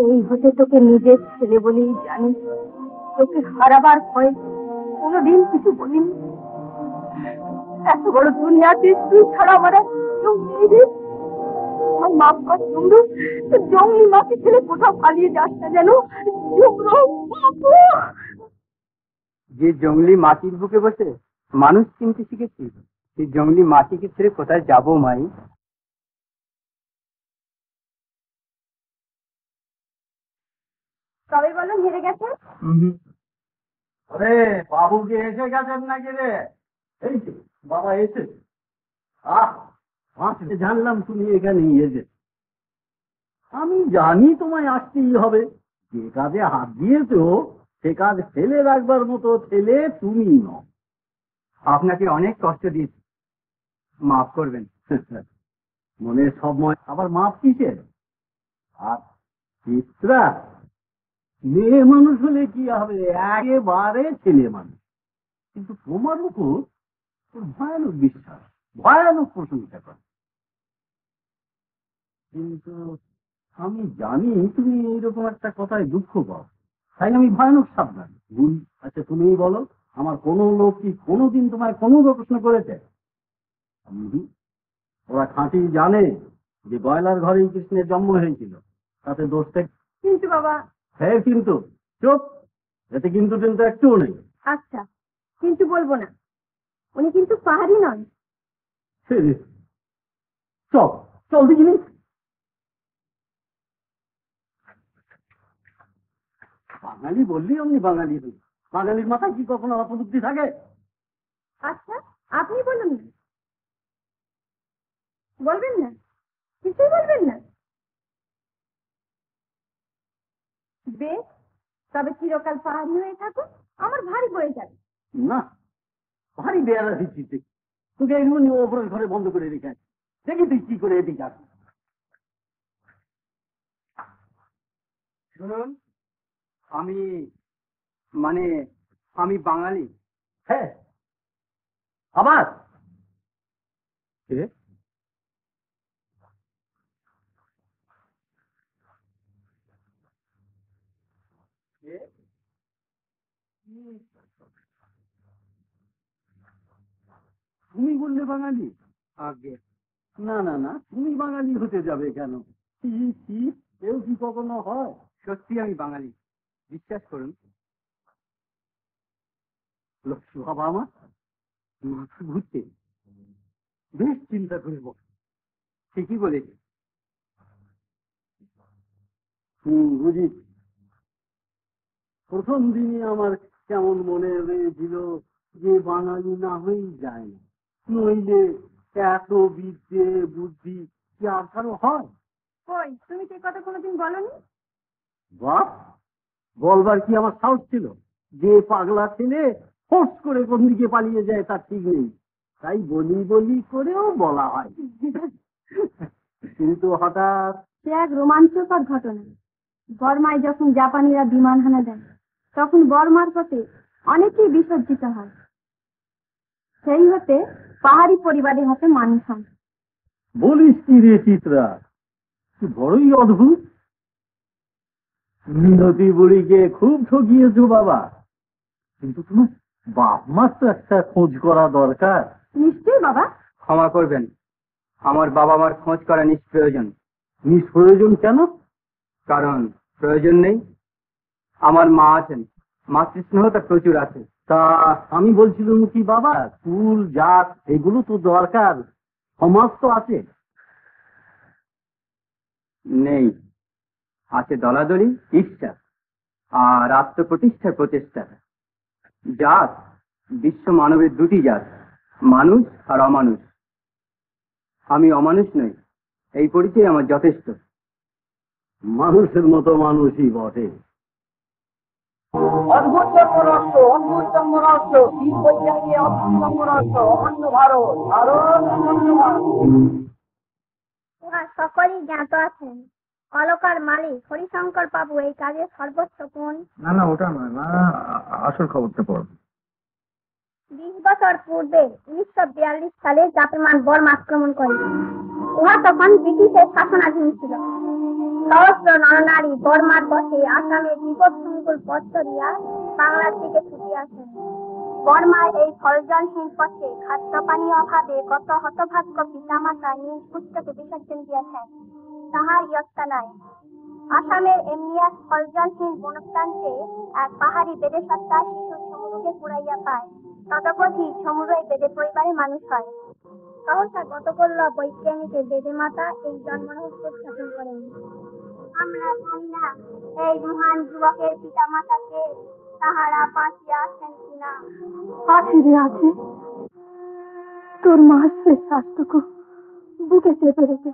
S2: এই হতে তোকে নিজের ছেলে বলেই জানি। তোকে হারাবার ভয় কোনোদিন কিছু বলিনি। এত বড় দুনিয়াতে তুই ছাড়া আমার আর কেউ নেই রে। আমার মাপ কর ঝুমরো, জঙ্গলি মাকে ছেলে কোথাও পালিয়ে যাস না যেন। ঝুমরো বাবু।
S1: যে জঙ্গলি মাটির বুকে বসে মানুষ চিনতে শিখেছি, সেই জঙ্গলি মাটিকে ছেড়ে কোথায় যাবো মাই?
S2: তবে বলো হেরে গেছে।
S5: আরে বাবু কি এসে গেছেন নাকি রে? এই তো বাবা এসে। জানলাম তুমি এখানে এসে। আমি জানি তোমায় আসতেই হবে। যে কাজে হাত দিয়েছো সে কাজ ফেলে রাখবার মতো ছেলে তুমি নও।
S1: আপনাকে অনেক কষ্ট দিয়েছি,
S5: মাফ করবেন। মনের সব আবার মাফ কিসের? আর চিত্রা মেয়ে মানুষ হলে কি হবে, একেবারে ছেলে মানুষ। কিন্তু তোমার উপর ওর ভয়ানক বিশ্বাস, ভয়ানক প্রশংসা করে। কিন্তু আমি জানি তুমি এইরকম একটা কথায় দুঃখ পাও, তাই আমি ভয়ানক সাবধান। আচ্ছা তুমিই বলো, আমার কোনো লোক কি কোনোদিন তোমায় কোনো প্রশ্ন করেছে? ওরা খাঁটি জানে যে বয়লার ঘরেই কৃষ্ণের জন্ম হয়েছিল, তাতে দোষ থেকে।
S2: কিন্তু বাবা।
S5: হ্যাঁ কিন্তু, চুপ, এতে কিন্তু কিন্তু একটুও নেই।
S2: আচ্ছা, কিন্তু বলবো না। উনি কিন্তু পাহাড়ি নন।
S5: চল চল দেখিনি। বাঙালি বললি অমনি বাঙালি হই। বাঙালির মাথায় কি কখনো অপবুদ্ধি থাকে?
S2: আচ্ছা, আপনি বলুন না। বলবেন না? কিছুই বলবেন না? বেশ, তবে চিরকাল পাহাড়ি হয়ে থাকুন, আমার ভারী বয়ে যাবে।
S5: না, ভারী বেয়ারা দিচ্ছিস। তোকে এমনি ওপরের ঘরে বন্ধ করে রেখে আছে, দেখি তুই কি করে এদিকে আস। শুনুন, আমি বাঙালি। হ্যাঁ, আবার তুমি বললে বাঙালি? আগে না না না, তুমি বাঙালি হতে যাবে কেন? কেউ কি কখনো হয়? সত্যি আমি বাঙালি, বিশ্বাস করুন। লক্ষ্মী বাবা আমার মাথা ঘুরতে, বেশ চিন্তা করে বল। ঠিকই বলেছি। বুঝি। প্রথম দিনই আমার কেমন মনে হয়েছিল যে বাঙালি না হয়েই যায় না, নইলে এত বিদ্যে বুদ্ধি কি আর কারো হয়?
S2: কই, তুমি সে কথা কোনোদিন বলনি?
S5: বাপ, বলবার কি আমার সাহস ছিল? যে পাগলা ছেলে ফোর্স করে কোন দিকে পালিয়ে যায় তার ঠিক নেই, তাই বলি বলি করেও বলা হয়। কিন্তু হঠাৎ
S2: সে এক রোমাঞ্চকর ঘটনা। বর্মায় যখন জাপানিরা বিমান হানা দেয়, তখন বর্মার পথে অনেকেই বিসর্জিত হয়। সেই হতে পাহাড়ি পরিবারের হাতে মানুষ হন।
S5: বলিস কি রে চিত্রা, কি বড়ই অদ্ভুত। মিনতি বুড়িকে খুব ঠকিয়েছো বাবা, কিন্তু তোমার বাপ মার তো একটা খোঁজ করা দরকার।
S2: নিশ্চয়ই বাবা।
S6: ক্ষমা করবেন, আমার বাবা মার খোঁজ করা নিষ্প্রয়োজন।
S5: নিষ্প্রয়োজন কেন?
S6: কারণ প্রয়োজন নেই। আমার মা আছেন, মাতৃস্নেহ তার প্রচুর আছে।
S5: তা আমি বলছিলাম কি বাবা, কুল জাত এগুলো তো দরকার, সমাজ তো আছে।
S6: নেই, আছে দলাদলি, ইচ্ছা আর আত্মপ্রতিষ্ঠার প্রচেষ্টা। জাত, বিশ্ব মানবের দুটি জাত, মানুষ আর অমানুষ। আমি অমানুষ নই, এই পরিচয় আমার যথেষ্ট।
S5: মানুষের মতো মানুষই বটে।
S3: অদ্ভুত জন্ম রহস্য, অদ্ভুত জন্ম রহস্য, বীর বৈজ্ঞানিক অদ্ভুত জন্ম রহস্য, অখণ্ড ভারত, ভারত অখণ্ড ভারত।
S4: উহা সকলেই জ্ঞাত আছেন। অলকার মালিক হরিশঙ্কর বাবু এই কাজে সর্বোচ্চ কোন?
S7: না না, ওটা নয় মা, আসল খবরটা পড়ো।
S4: 20 বছর পূর্বে 1942 সালে জাপান বর্মা আক্রমণ করে। উহা তখন ব্রিটিশের শাসনাধীন ছিল। সহস্র নরনারী বর্মার পথে আসামের বিপদসংকুল পথ ধরিয়া বাংলার দিকে ছুটে আসেন। বর্মার এই ফলজলহীন পথে খাদ্য পানি অভাবে কত হতভাগ্য পিতামাতা নিজ পুত্রকে বিসর্জন দিয়েছেন, তাহার ইয়ত্তা নাই। আসামের এমনি এক ফলজলহীন বনপ্রান্তে এক পাহাড়ি বেদে সত্তা শিশু সমুদ্রকে কুড়াইয়া পায়। তদবধি সমুদ্রের বেদে পরিবারে মানুষ হয়। সহসা গতকল্য বৈজ্ঞানিকের বেদে মাতা এই জন্ম রহস্য উদ্ঘাটন করেন। আমরা জানি না এই মহান যুবকের পিতা মাতাকে, তাহারা বাঁচিয়া আছেন কিনা।
S2: আছে রে, আছে। তোর মার শেষ শ্বাসটুকু বুকে চেপে রেখে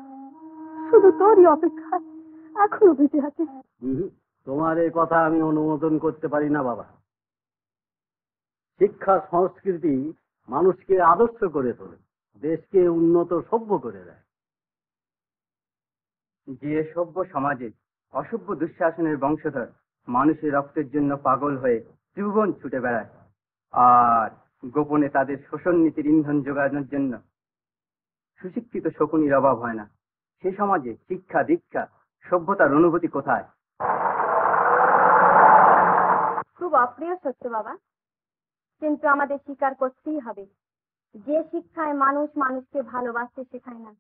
S2: শুধু তোরই অপেক্ষায় এখনো বেঁচে আছে।
S5: তোমার এই কথা আমি অনুমোদন করতে পারি না বাবা। শিক্ষা সংস্কৃতি মানুষকে আদর্শ করে তোলে, দেশকে উন্নত সভ্য করে দেয়।
S6: যে সভ্য সমাজে অসভ্য দুঃশাসনের বংশধর মানুষের রক্তের জন্য পাগল হয়ে ত্রিভুবন ছুটে বেড়ায়, আর গোপনে তাদের শোষণ নীতির ইন্ধন যোগানোর জন্য সুশিক্ষিত শকুনির অভাব হয় না, সে সমাজে শিক্ষা দীক্ষা সভ্যতার অনুভূতি কোথায়?
S2: খুব অপ্রিয় সত্য বাবা, কিন্তু আমাদের স্বীকার করতেই হবে, যে শিক্ষায় মানুষ মানুষকে ভালোবাসতে শেখায় না,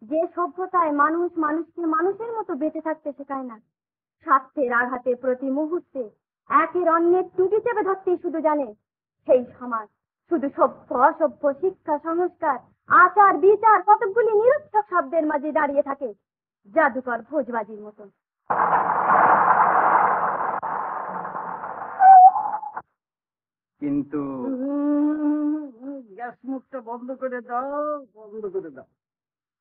S2: যে সভ্যতায় মানুষ মানুষকে মানুষের মতো বেঁচে থাকতে শেখায় না, স্বার্থের আঘাতে প্রতি মুহূর্তে একের অন্যের টুটি চেপে ধরতেই শুধু জানে, সেই সমাজ শুধু সভ্য অসভ্য, শিক্ষা সংস্কার আচার বিচার কতকগুলি নিরর্থক শব্দের মাঝে দাঁড়িয়ে থাকে, জাদুকর ভোজবাজির মতন।
S6: কিন্তু
S5: গ্যাস মুখটা বন্ধ করে দাও, বন্ধ করে দাও।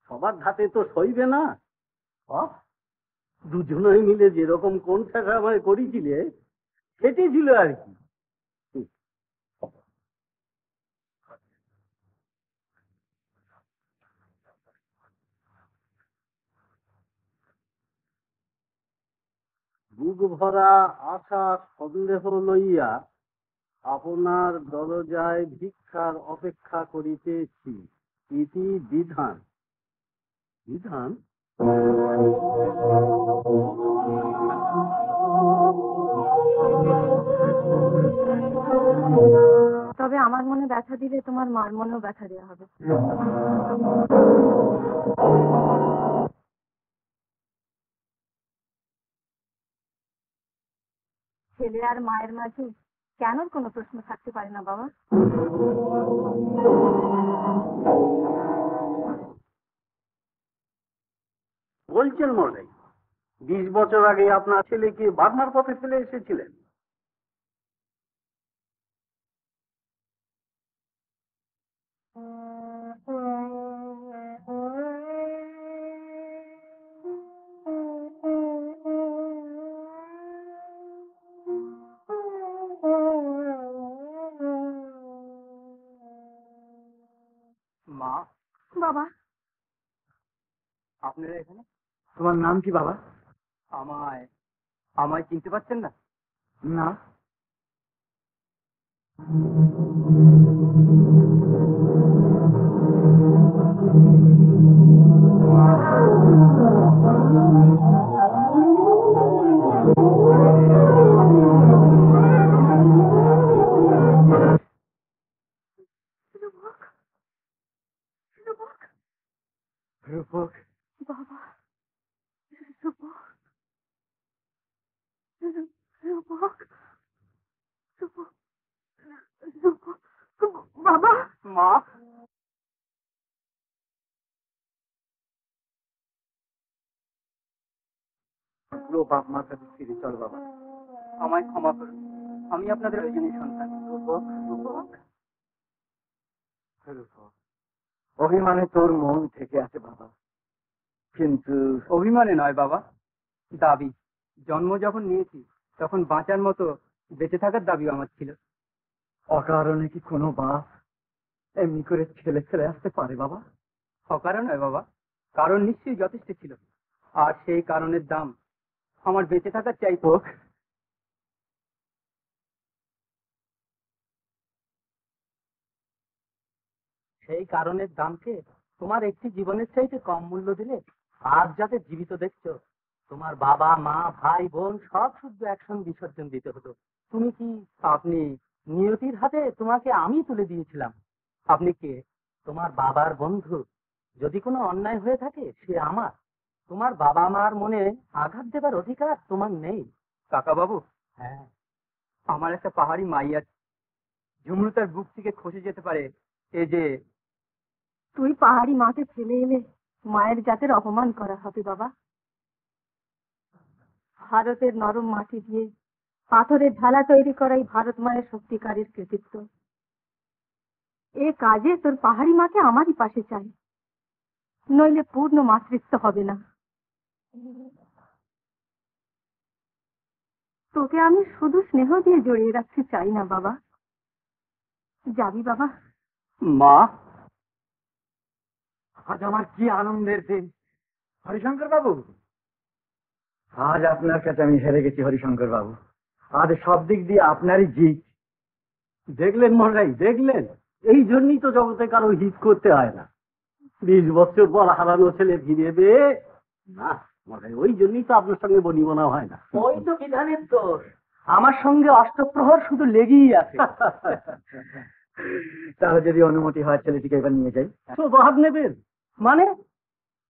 S5: সবার ধাতে তো সইবে না। দুজনে মিলে যেরকম কোন ঠেকামায় করেছিলে সেটি ছিল আর কি। বুক ভরা আশা সন্দেহ লইয়া আপনার দরজায় ভিক্ষার অপেক্ষা করিতেছি, ইতি বিধান। বিধান?
S2: তবে আমার মনে ব্যথা দিলে তোমার মার মনেও ব্যথা দেওয়া হবে। ছেলে আর মায়ের মাঝে কেন কোনো প্রশ্ন থাকতে পারে না বাবা?
S5: বলছেন মশাই, 20 বছর আগে আপনার ছেলেকে বার্মার পথে ফেলে এসেছিলেন?
S6: মা,
S2: বাবা,
S6: আপনারা এখানে?
S1: তোমার নাম কি বাবা?
S6: আমায় আমায় চিনতে পারছেন না?
S1: না। রূপক,
S2: বাবা, রূপক, রূপক, রূপক, রূপক, বাবা।
S6: মা,
S1: পুরো বাপ মার কাছে ফিরে চল বাবা।
S6: আমায় ক্ষমা করুন, আমি আপনাদের ওইজনই সন্তান।
S1: রূপক, অভিমানে তোর মন থেকে আছে বাবা, কিন্তু
S6: অভিমানে নয় বাবা, দাবি। জন্ম যখন নিয়েছি তখন বাঁচার মতো বেঁচে থাকার দাবি আমার ছিল।
S1: অকারণে কি কোনো বাপ এমনি করে ছেলে ফেলে আসতে পারে বাবা?
S6: অকারণ নয় বাবা, কারণ নিশ্চয়ই যথেষ্ট ছিল, আর সেই কারণের দাম আমার বেঁচে থাকার চাইতো।
S1: সেই কারণের দামকে তোমার একটি জীবনের চাইতে কম মূল্য দিলে আজ যাতে জীবিত দেখছো, তোমার বাবা মা ভাই বোন সব শুদ্ধ একসঙ্গে বিসর্জন দিতে হতো। তুমি কি?
S6: আপনি
S1: নিয়তির হাতে তোমাকে আমি তুলে দিয়েছিলাম। আপনি কে? তোমার বাবার বন্ধু। যদি কোনো অন্যায় হয়ে থাকে সে আমার। তোমার বাবা মার মনে আঘাত দেবার অধিকার তোমার নেই।
S6: কাকা বাবু,
S1: হ্যাঁ,
S6: আমার একটা পাহাড়ি মাই আছে, ঝুমরু তার বুক থেকে খসে যেতে পারে এই যে।
S2: তুই পাহাড়ি মাকে ফেলে এলে মায়ের জাতের অপমান করা হবে বাবা। ভারতের নরম মাটি দিয়ে পাথরের ঢালা তৈরি করাই ভারত মায়ের সত্যিকারের কৃতিত্ব। এ কাজে তোর পাহাড়ি মাকে আমারই পাশে চাই, নইলে পূর্ণ মাতৃত্ব হবে না। তোকে আমি শুধু স্নেহ দিয়ে জড়িয়ে রাখতে চাই না বাবা। যাবি বাবা?
S6: মা,
S5: আজ আমার কি আনন্দের দিন। হরিশঙ্কর বাবু, আজ আপনার কাছে আমি হেরে গেছি হরিশঙ্কর বাবু। আজ সব দিক দিয়ে আপনারই জিত। দেখলেন মশাই, দেখলেন? এই জন্যই তো জগতে কারো হিত করতে হয় না। 20 বছর পর হারানো ছেলে ফিরে পেয়ে না মশাই, ওই জন্যই তো আপনার সঙ্গে বনিবনা হয় না।
S1: ওই তো বিধানের দোষ, আমার সঙ্গে অষ্টপ্রহর শুধু লেগেই আছে।
S5: তাহলে যদি অনুমতি হয় ছেলেটিকে এবার নিয়ে যাই। তো ভাব নেবেন
S1: মানে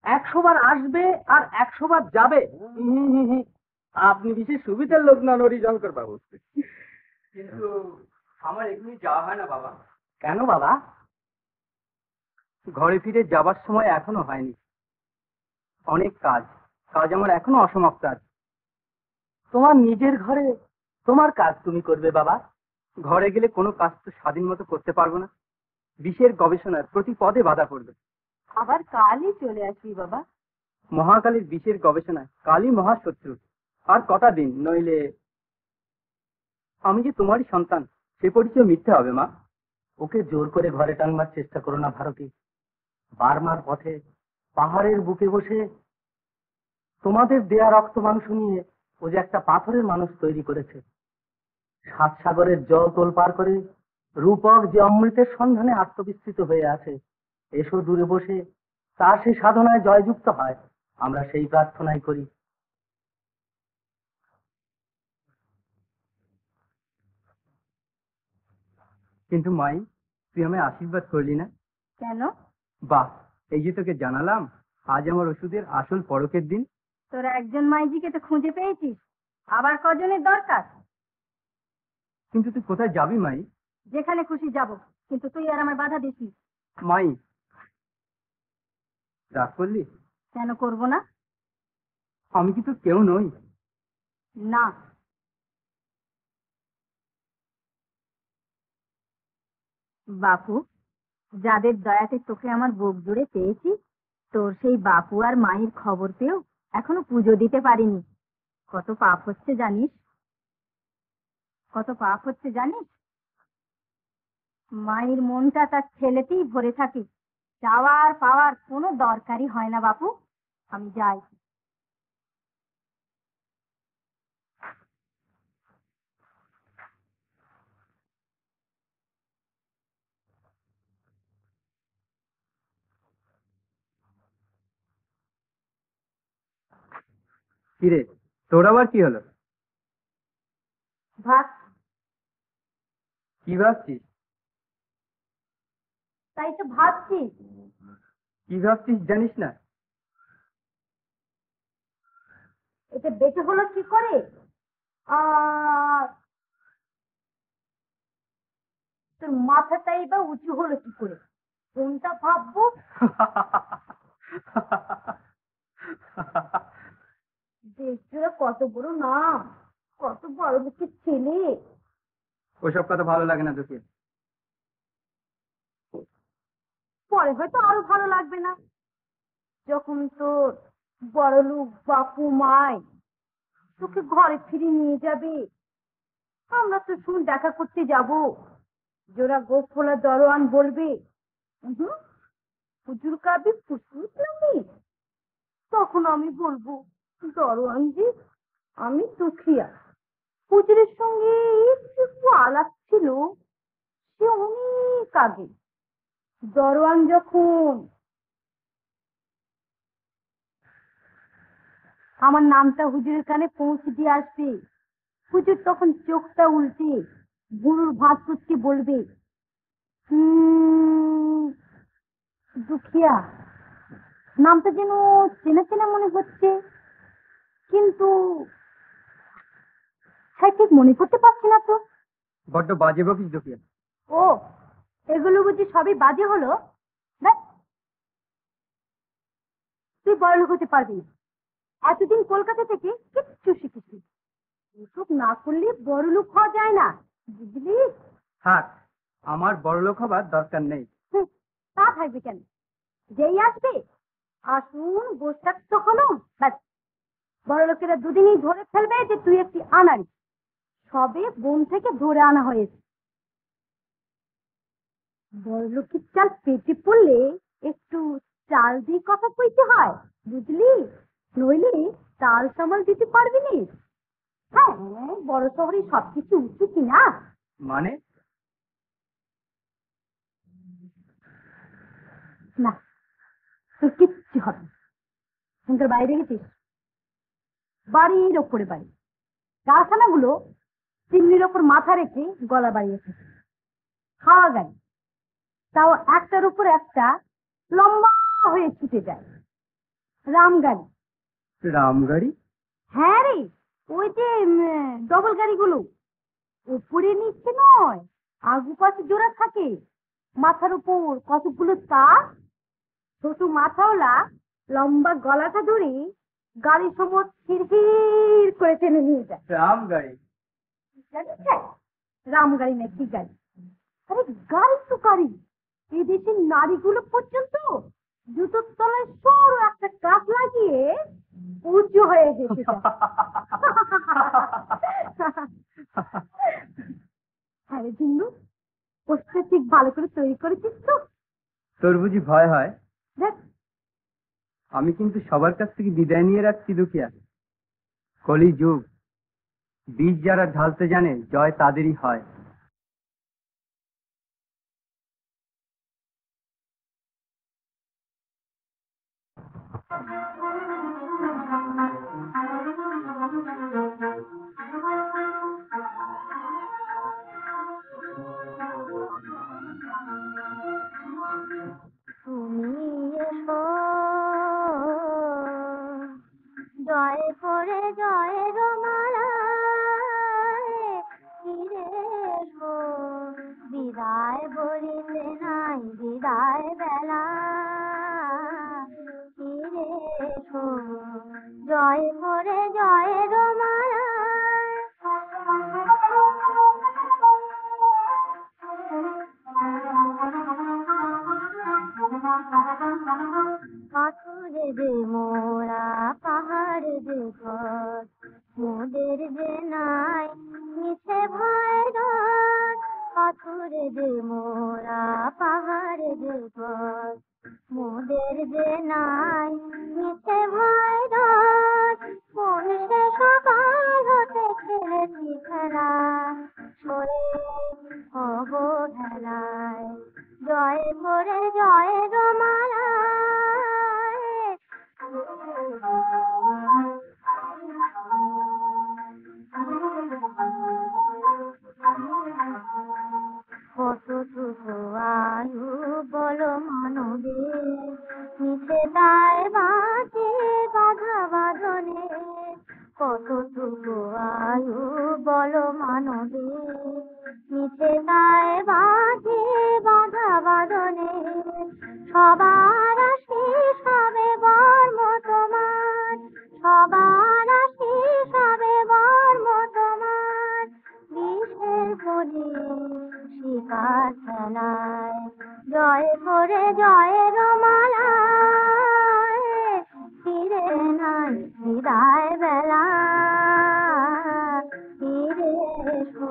S1: 100 বার আসবে আর 100 বার যাবে?
S6: আপনি বিশেষ সুবিধার লোক নন হরিশঙ্কর বাবু। কিন্তু আমার এগুলি যাওয়া হয় না বাবা।
S1: কেন বাবা?
S6: ঘরে ফিরে যাবার সময় এখনো হয়নি। অনেক কাজ আমার এখনো অসমাপ্ত আছে।
S1: তোমার নিজের ঘরে তোমার কাজ তুমি করবে বাবা।
S6: ঘরে গেলে কোনো কাজ তো স্বাধীন মতো করতে পারবো না। বিষের গবেষণার প্রতি পদে বাধা পড়বে।
S2: আবার কালই চলে আসবি বাবা।
S6: মহাকালীর বিষের গবেষণায় কালই মহাশত্রু। আর কটা দিন, নইলে আমি যে তোমারই সন্তান সে পরিচয় মিথ্যে হবে মা।
S1: ওকে জোর করে ঘরে টানবার চেষ্টা করো না ভারতী। বার্মার পথে পাহাড়ের বুকে বসে তোমাদের দেয়া রক্ত মাংস নিয়ে ও যে একটা পাথরের মানুষ তৈরি করেছে। 7 সাগরের জল তোলপার করে রূপক যে অমৃতের সন্ধানে আত্মবিস্তৃত হয়ে আছে, এসো দূরে বসে তার সেই সাধনায় জয়যুক্ত হয়। আমরা সেই প্রার্থনাই করি।
S6: কিন্তু মাই, তুই আমায় আশীর্বাদ করলি না?
S2: কেন?
S6: বাহ, এই যে তোকে জানালাম আজ আমার ওষুধের আসল পরকের দিন।
S2: তোরা একজন মাইজিকে তো খুঁজে পেয়েছিস, আবার কজনের দরকার?
S6: কিন্তু তুই কোথায় যাবি মাই?
S2: যেখানে খুশি যাব, কিন্তু তুই আর আমার বাধা দিস।
S6: মাই, রাগ করলি?
S2: কেন করব না?
S6: আমি কি তো কেউ নই?
S2: না। বাপু, যাদের দয়াতে তোকে আমার বুক জুড়ে পেয়েছি, তোর সেই বাপু আর মায়ের খবর পেয়েও এখনো পুজো দিতে পারিনি। কত পাপ হচ্ছে জানিস? কত পাপ হচ্ছে জানিস? মায়ের মনটা তার ছেলেতেই ভরে থাকে। চাওয়ার পাওয়ার কোনো দরকারই হয় না বাপু। আমি যাই।
S6: কিরে, তোর আবার কি হলো?
S2: ভাত।
S6: কি ভাবছিস?
S2: তাই তো ভাবছি।
S6: কি ভাবছিস জানিস না?
S2: এটা বেঁচে হলো কি করে? আর তোর মাথাটাই বা উঁচু হলো কি করে? কোনটা ভাববো? দেশজোড়া কত বড় নাম, কত বড় লোকের ছেলে।
S6: ওসব কথা ভালো লাগে না তোকে?
S2: পরে হয়তো আরো ভালো লাগবে না, যখন তোর বড় লোক বাপু মাই তোকে ঘরে ফিরে নিয়ে যাবে। আমরা তো শুনে দেখা করতে যাব। জোড়া গোপ খোলা দরওয়ান বলবে, হুজুর কাবি ফুসফুস নাকি? তখন আমি বলবো, দরওয়ান জি, আমি দুখিয়া, হুজুরের সঙ্গে একটু আলাপ ছিল, সে অনেক আগে। দরওয়ান যখন আমার নামটা হুজুরের কানে পৌঁছে দিয়ে আসবে, হুজুর তখন চোখটা উল্টে গুরুর ভাত কুচকে বলবে, দুখিয়া। নামটা যেন চেনা চেনা মনে হচ্ছে, কিন্তু ঠিক মনে করতে পারছি না তো।
S6: বড্ড বাজে বকিস দুখিয়া।
S2: ও, এগুলো বুঝি সবই বাজে হলো? দেখ, তুই বড়লোক হতে পারবি না। এতদিন কলকাতা থেকে কিচ্ছু শিখেছি। এসব না করলে বড়লোক হওয়া যায় না, বুঝলি?
S6: থাক, আমার বড়লোক হবার দরকার নেই।
S2: তা থাকবে কেন? যেই আসবে, আসুন বসে তো হলো, ব্যাস। বড়লোকেরা দুদিনই ধরে ফেলবে যে তুই একটি আনাড়ি। সবে বন থেকে ধরে আনা হয়েছে। বড়লোকের চাল পেটে পড়লে একটু চাল দিয়ে কথা কইতে হয়, বুঝলি? নইলে চাল সামাল দিতে পারবি নি। হ্যাঁ, বড় শহরে সবকিছু উঁচু কিনা।
S6: মানে
S2: না, তোর কিচ্ছু হবে না। সুন্দর বাইরে গেছিস, বাড়ির ওপরে বাড়ি, কারখানাগুলো চিমনির ওপর মাথা রেখে গলা বাড়িয়েছে। খাওয়া গাড়ি, তাও একটার উপর একটা লম্বা হয়ে ছুটে যায়। রামগাড়ি।
S6: রামগাড়ি?
S2: হ্যাঁ রে, ওই যে ডবল গাড়িগুলো উপরে নিচে নয়, আগু পাশে জোড়া থাকে, মাথার উপর কতগুলো তার, ছোট মাথাওয়ালা লম্বা গলাটা ধরে গাড়ি সময় হির করে টেনে নিয়ে যায়।
S6: রামগাড়ি?
S2: রামগাড়ি না, কি গাড়ি? আরে গাড়ি তো গাড়ি। এই দেশের নারীগুলো পর্যন্ত জুতোর তলায় সরু একটা কাঠ লাগিয়ে উঁচু হয়ে গেছে। হ্যাঁ রে ঝিন্নু, পোস্টটা ঠিক ভালো করে তৈরি করেছিস তো?
S6: তোর বুঝি ভয় হয়?
S2: দেখ,
S6: আমি কিন্তু সবার কাছ থেকে বিদায় নিয়ে রাখছি দুখিয়া। কলি যুগ, বীজ যারা ঢালতে জানে জয় তাদেরই হয়।
S4: তুমি এসো জয় করে জয় রমালায়, ফিরে এসো বিদায় বলিতে নাই বিদায় বেলা, ফিরে এসো জয় করে জয় রমালায়। পাথরে যে মোরা পাহাড় যে ঘর, মোদের যে নাই মিছে ভয় ডর। পাথরে যে মোরা পাহাড় যে ঘর, মোদের যে নাই মিছে ভয় ডর। কোন সে সকাল হতে খেলেছি খেলা, সরে অবহেলায় জয় করে জয় রমালায়। কতটুকু আয়ু বলো মানবের, মিছে দায় বাঁচে বাধা বাঁধনে। কতটুকু আয়ু বলো মানবের, মিছে দায় বাঁচে বাধা বাঁধনে। সবার আশিস হবে বর্ম তোমার, সবার আশিস হবে বর্ম তোমার। বিষের বলি শিকার খেলায় জয় করে জয় রমালায়, ফিরে নাই বিদায় বেলা, ফিরে এসো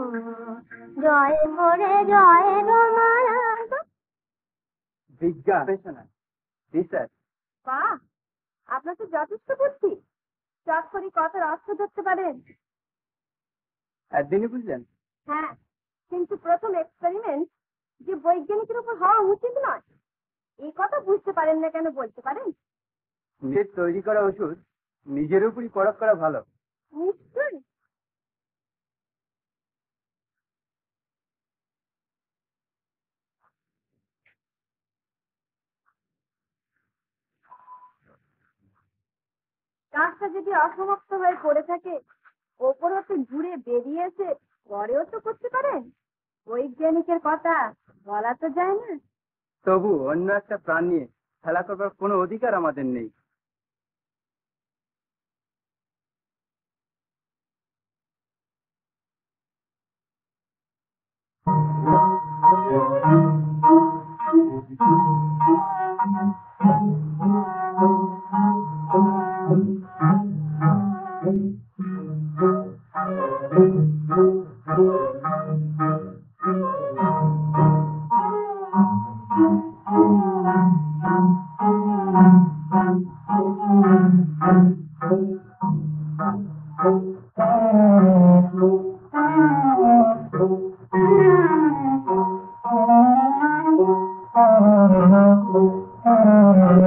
S4: জয় করে জয় রমালায়।
S6: বিজ্ঞান, রিসার্চ।
S2: বাহ, আপনার তো যথেষ্ট বুদ্ধি। চট করে কথার অর্থ ধরতে পারেন।
S6: একদিনই বুঝলেন?
S2: হ্যাঁ, কিন্তু প্রথম এক্সপেরিমেন্ট যে বৈজ্ঞানিকের উপর হওয়া উচিত নয়, এই কথা বুঝতে পারেন না কেন বলতে পারেন?
S6: নিজের তৈরি করা ওষুধ নিজের উপরই প্রয়োগ করা ভালো।
S2: নিশ্চয়ই। কাজটা যদি অসমাপ্ত হয়ে পড়ে থাকে, ওপর হতে ঘুরে বেরিয়ে এসে পরেও তো করতে পারেন। বৈজ্ঞানিকের কথা বলা তো যায় না।
S6: তবু অন্য একটা প্রাণ নিয়ে খেলা করবার কোনো অধিকার আমাদের নেই।
S5: এই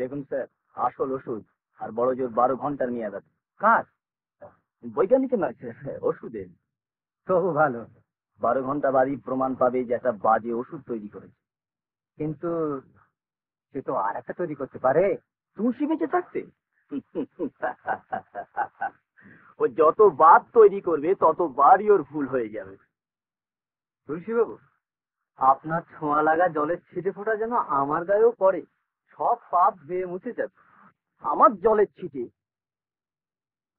S5: দেখুন স্যার, আসল ওষুধ আর বড় জোর 12 ঘন্টার মেয়াদ আছে। কার? বৈজ্ঞানিকের নয় স্যার, ওষুধের।
S6: তবু ভালো।
S5: 12 ঘন্টা বাদই প্রমাণ পাবে যে একটা বাজে ওষুধ তৈরি করেছে।
S6: কিন্তু সে তো আর একটা তৈরি করতে পারে।
S5: তুলসী বেঁচে থাকতে ও যতবার তৈরি করবে ততবারই ওর ভুল হয়ে যাবে।
S6: তুলসীবাবু, আপনার ছোঁয়া লাগা জলের ছিটে ফোঁটা যেন আমার গায়েও পড়ে, সব পাপ ধুয়ে মুছে যাবে।
S5: আমার জলের ছিটে?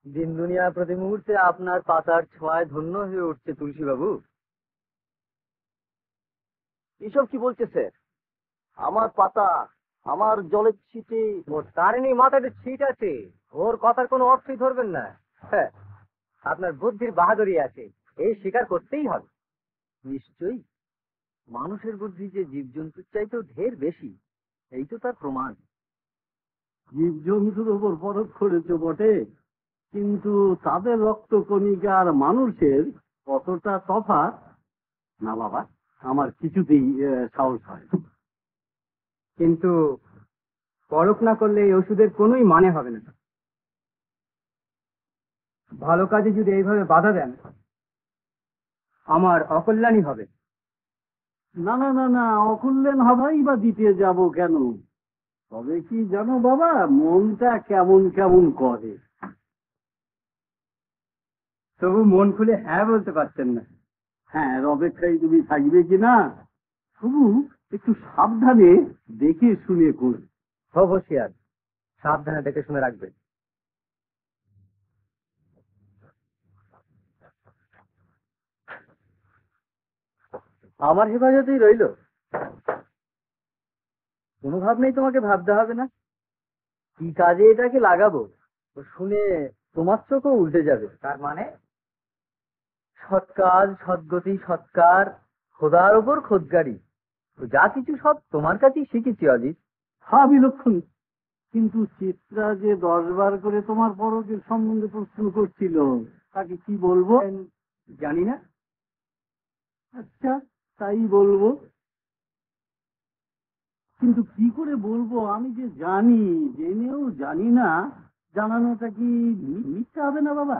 S6: দিন দুনিয়া প্রতি মুহূর্তে আপনার পাতার ছোঁয়ায় ধন্য হয়ে উঠছে তুলসীবাবু।
S5: এসব কি বলছে স্যার? আমার পাতা, আমার জলের ছিটে?
S6: ওর তারিণী মাথাতে ছিট আছে, ওর কথার কোনো অর্থই ধরবেন না। হ্যাঁ, আপনার বুদ্ধির বাহাদুরি আছে, এই স্বীকার করতেই হবে। নিশ্চয়ই, মানুষের বুদ্ধি যে জীবজন্তুর চাইতেও ঢের বেশি, এই তো তার প্রমাণ।
S1: জীবজন্তুর ওপর পরখ করেছ বটে, কিন্তু তাদের রক্ত কণিকা আর মানুষের কতটা তফাৎ? না বাবা, আমার কিছুতেই সাহস হয় না।
S6: কিন্তু পরখ না করলে এই ওষুধের কোনোই মানে হবে না। ভালো কাজে যদি এইভাবে বাধা দেন, আমার অকল্যাণই হবে।
S1: না না না না, অকল্যাণ হবেই বা দিতে যাব কেন? তবে কি জানো বাবা, মনটা কেমন কেমন করে।
S6: তবু মন খুলে হ্যাঁ বলতে পারছেন না।
S1: হ্যাঁ, অপেক্ষায় তুমি থাকবে কিনা? শুধু একটু সাবধানে দেখে শুনে করবে।
S6: হুঁশিয়ার, সাবধানে দেখে শুনে রাখবেন। আমার হেফাজতেই রইল, কোনো ভাব নেই, তোমাকে ভাবতে হবে না কি কাজে এটাকে লাগাবো। শুনে তোমার চোখও উল্টে যাবে। তার মানে? সৎ কাজ, সদ্গতি, সৎকার, খোদার ওপর খোদগারি, যা কিছু সব তোমার কাছেই শিখেছি অজিত।
S1: হ্যাঁ, বিলক্ষণ। কিন্তু চিত্রা যে 10 বার করে তোমার পরকের সম্বন্ধে প্রশ্ন করছিল, তাকে কি বলবো?
S6: জানি না।
S1: আচ্ছা, তাই বলবো। কিন্তু কি করে বলবো? আমি যে জানি, জেনেও জানি না, জানানোটা কি মিথ্যা হবে না বাবা?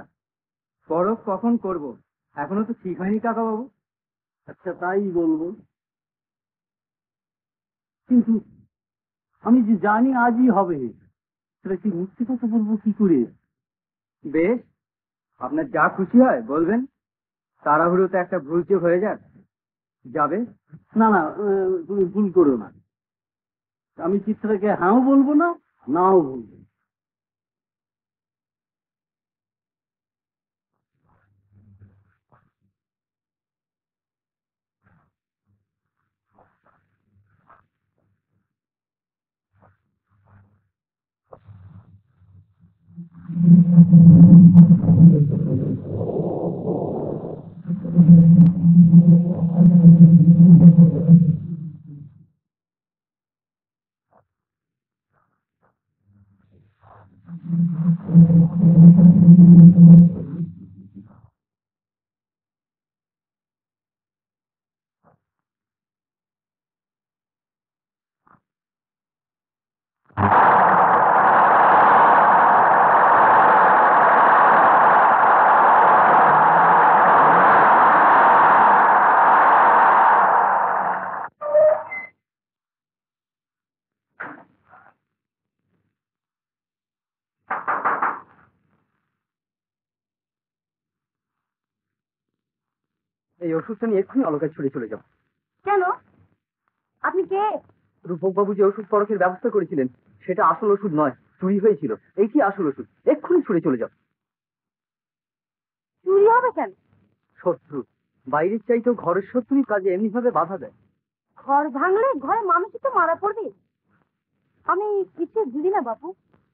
S6: পরখ কখন করব এখনো তো ঠিক হয়নি কাকা বাবু।
S1: আচ্ছা, তাই বলবো। কিন্তু আমি যে জানি আজই হবে, সেটা কি মিথ্যে কথা বলবো কি করে?
S6: বেশ, আপনার যা খুশি হয় বলবেন। তাড়াহুড়োতে একটা ভুল চোখ হয়ে যাবে।
S1: না না, তুমি ভুল করো না। আমি চিত্রাকে হ্যাঁও বলবো না, নাও বলবো।
S6: এই ওষুধটা নিয়ে এক্ষুনি অলকায় ছুড়ে চলে যাও।
S2: কেন? আপনি কে?
S6: রূপক বাবু যে ওষুধ পরখের ব্যবস্থা করেছিলেন সেটা আসল ওষুধ নয়, চুরি হয়েছিল। এইটি আসল ওষুধ, এক্ষুনি ছুড়ে চলে যাও।
S2: চুরি হবে কেন?
S6: শত্রু, বাইরের চাইতেও ঘরের শত্রুই কাজে এমনি ভাবে বাধা দেয়।
S2: ঘর ভাঙলে ঘরে মানুষই তো মারা পড়বে। আমি কিছু বুঝি না বাবু।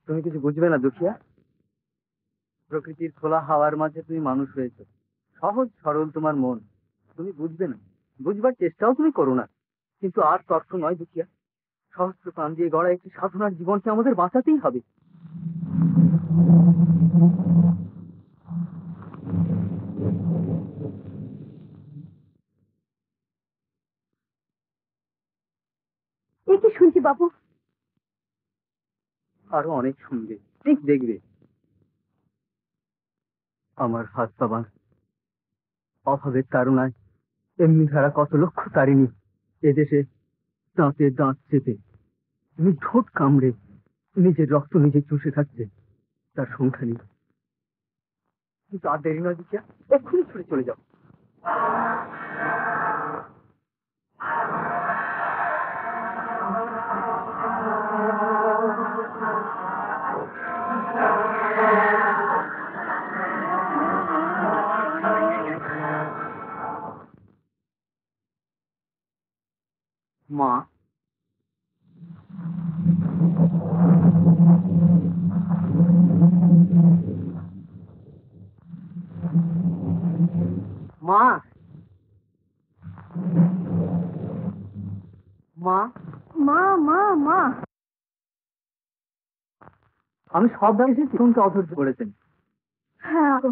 S6: তুমি কিছু বুঝবে না দুখিয়া। প্রকৃতির খোলা হাওয়ার মাঝে তুমি মানুষ হয়েছো, সহজ সরল তোমার মন, তুমি বুঝবে না, বুঝবার চেষ্টাও তুমি করো না। কিন্তু আর তর্ক নয় দুখিয়া, সহস্র প্রাণ দিয়ে গড়া একটি সাধনার জীবনকে আমাদের বাঁচাতেই হবে।
S2: এ কি শুনছি বাবু?
S6: আরো অনেক শুনবে, ঠিক দেখবে। আমার হাত বাবা অভাবের তাড়নায় এমনি ধারা কত লক্ষ তারিণী এদেশে দাঁতে দাঁত চেপে ঠোঁট কামড়ে নিজের রক্ত নিজে চুষে থাকছে, তার সংখ্যা নেই। কিন্তু আর দেরি নয় দুখিয়া, এক্ষুনি ছুটে চলে যাও। মা, মা, মা,
S2: মা মা মা,
S6: আমি সব ভেবেছি তরুণকে অধৈর্য করেছেন।
S2: হ্যাঁ গো,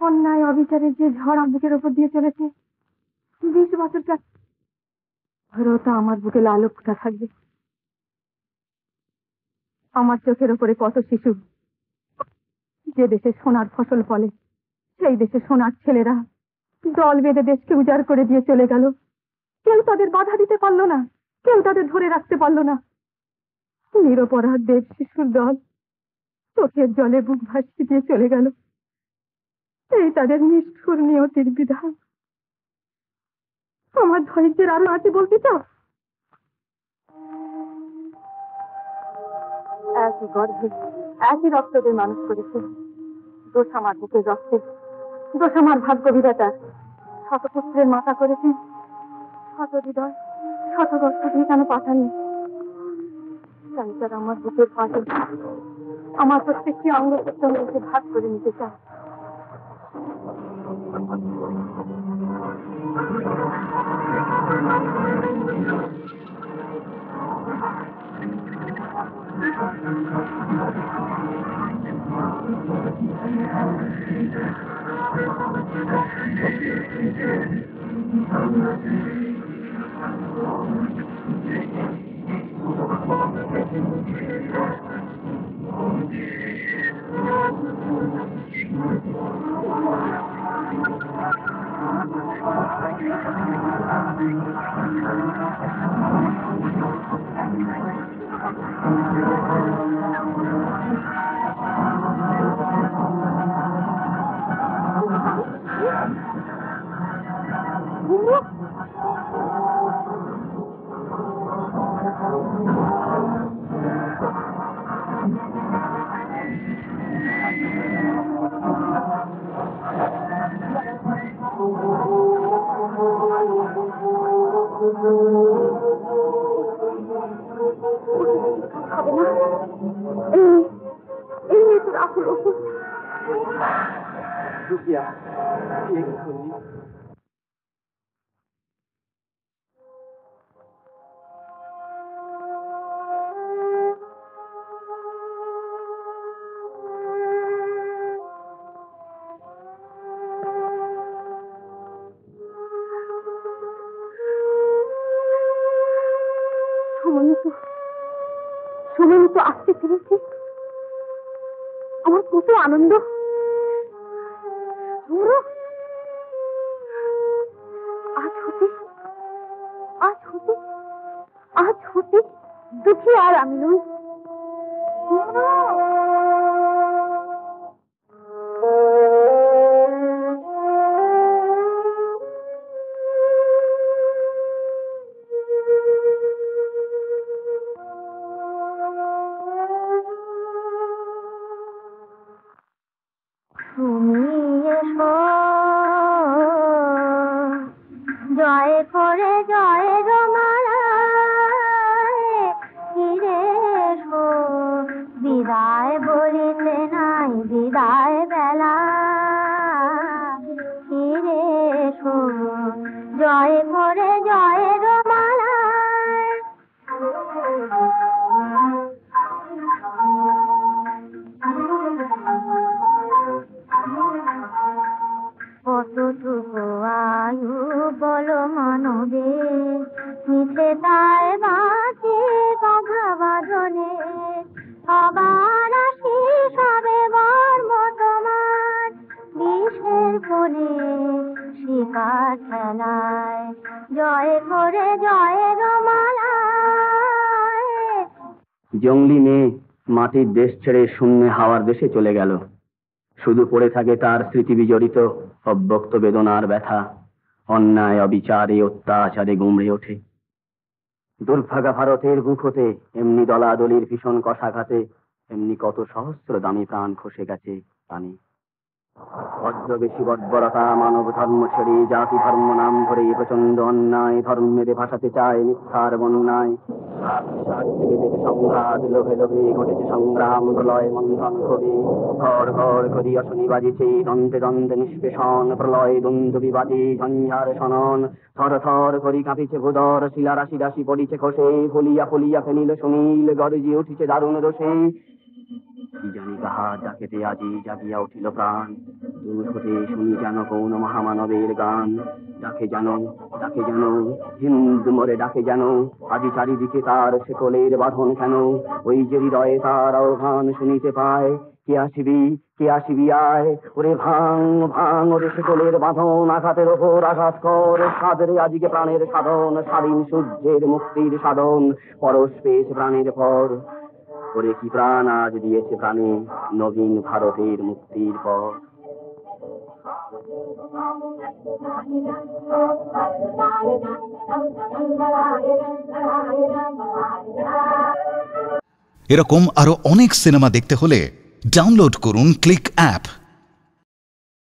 S2: অন্যায় অবিচারের যে ঝড় আমার বুকের ওপর দিয়ে চলেছে, 20 বছর তা আমার বুকে লালকটা থাকবে। আমার চোখের ওপরে কত শিশু, যে দেশে সোনার ফসল ফলে সেই দেশে সোনার ছেলেরা দল বেঁধে দেশকে উজাড় করে দিয়ে চলে গেল। কেউ তাদের বাধা দিতে পারলো না, কেউ তাদের ধরে রাখতে পারলো না। নিরপরাধ দেব শিশুর দল চোখের জলে বুক ভাসিয়ে দিয়ে চলে গেল। এই তাদের নিষ্ঠুর নিয়তির বিধান। আমার ধৈর্যের আরো আছে বলতে তো। একই গর্ভে একই রক্তদের মানুষ করেছে। দোষ আমার বুকের রক্তে, দোষ আমার ভাগ্য বিধাতার। শতপুত্রের মাতা করেছেন, শত হৃদয় শত রক্ত দিয়ে কেন পাঠানি? তাই তার আমার বুকের পাশে আমার প্রত্যেকটি অঙ্গ প্রত্যঙ্গকে ভাগ করে নিতে চায়।
S6: দুখিয়া, এক্ষুনি
S2: সময় মতো আসতে পেরেছি। আমার কত আনন্দ। আজ হতে আজ হতে আজ হতে দুঃখী আর আমি নই।
S4: জয় করে জয় ফিরে এসো, বিদায় বলিতে নাই বিদায় বেলা, শিকার খেলায় জয় করে জয়ের মালায়।
S8: জঙ্গলি মেয়ে মাটির দেশ ছেড়ে শূন্য হাওয়ার দেশে চলে গেল। শুধু পড়ে থাকে তার স্মৃতি বিজড়িত অব্যক্ত বেদনার ব্যথা। অন্যায় অবিচারে অত্যাচারে গুমড়ে ওঠে। দুর্ভাগা ভারতের বুক হতে এমনি দলাদলির ভীষণ কষাঘাতে এমনি কত সহস্র দামি প্রাণ খসে গেছে পানি। বজ্রবেশী বর্বরতা মানব ধর্ম ছেড়ে জাতি ধর্ম নাম ধরে প্রচন্ড অন্যায় ধর্মের ভাসাতে চায় মিথ্যার বন্যায়। সংঘাত লোভে লোভে ঘটেছে সংগ্রাম প্রলয় মন্থন কবি। ঘর ঘর করি অশনি বাজিছে দন্তে দন্তে নিষ্পেষণ প্রলয় দ্বন্দ্ব বিবাদী ঝঞ্ঝার সনন। থর থর করি কাঁপিছে ভূদর শিলা রাশি রাশি পড়িছে খসে ফুলিয়া ফুলিয়া ফেনিল সুনীল গরজি উঠিছে দারুণ রসে। কি জানি কাহার ডাকেতে আজি জাগিয়া উঠিল প্রাণ। দূর হতে শুনি যেন কোন মহামানবের গান। ডাকে যেন হিন্দু মরে ডাকে যেন আজি চারিদিকে তার শেকলের বাঁধন কেন। ওই যে হৃদয়ে তার আহ্বান শুনিতে পায় কে আসিবি আয়। ওরে ভাঙ ভাঙ ওরে শেকলের বাঁধন আঘাতের ওপর আঘাত কর। সাদরে আজিকে প্রাণের সাধন স্বাধীন সূর্যের মুক্তির সাধন পরশ পেয়েছে প্রাণের পর। ওরে কি প্রাণ আজ দিয়েছে প্রাণে নবীন ভারতের মুক্তির পর।
S9: এরকম আরো অনেক সিনেমা দেখতে হলে ডাউনলোড করুন ক্লিক অ্যাপ।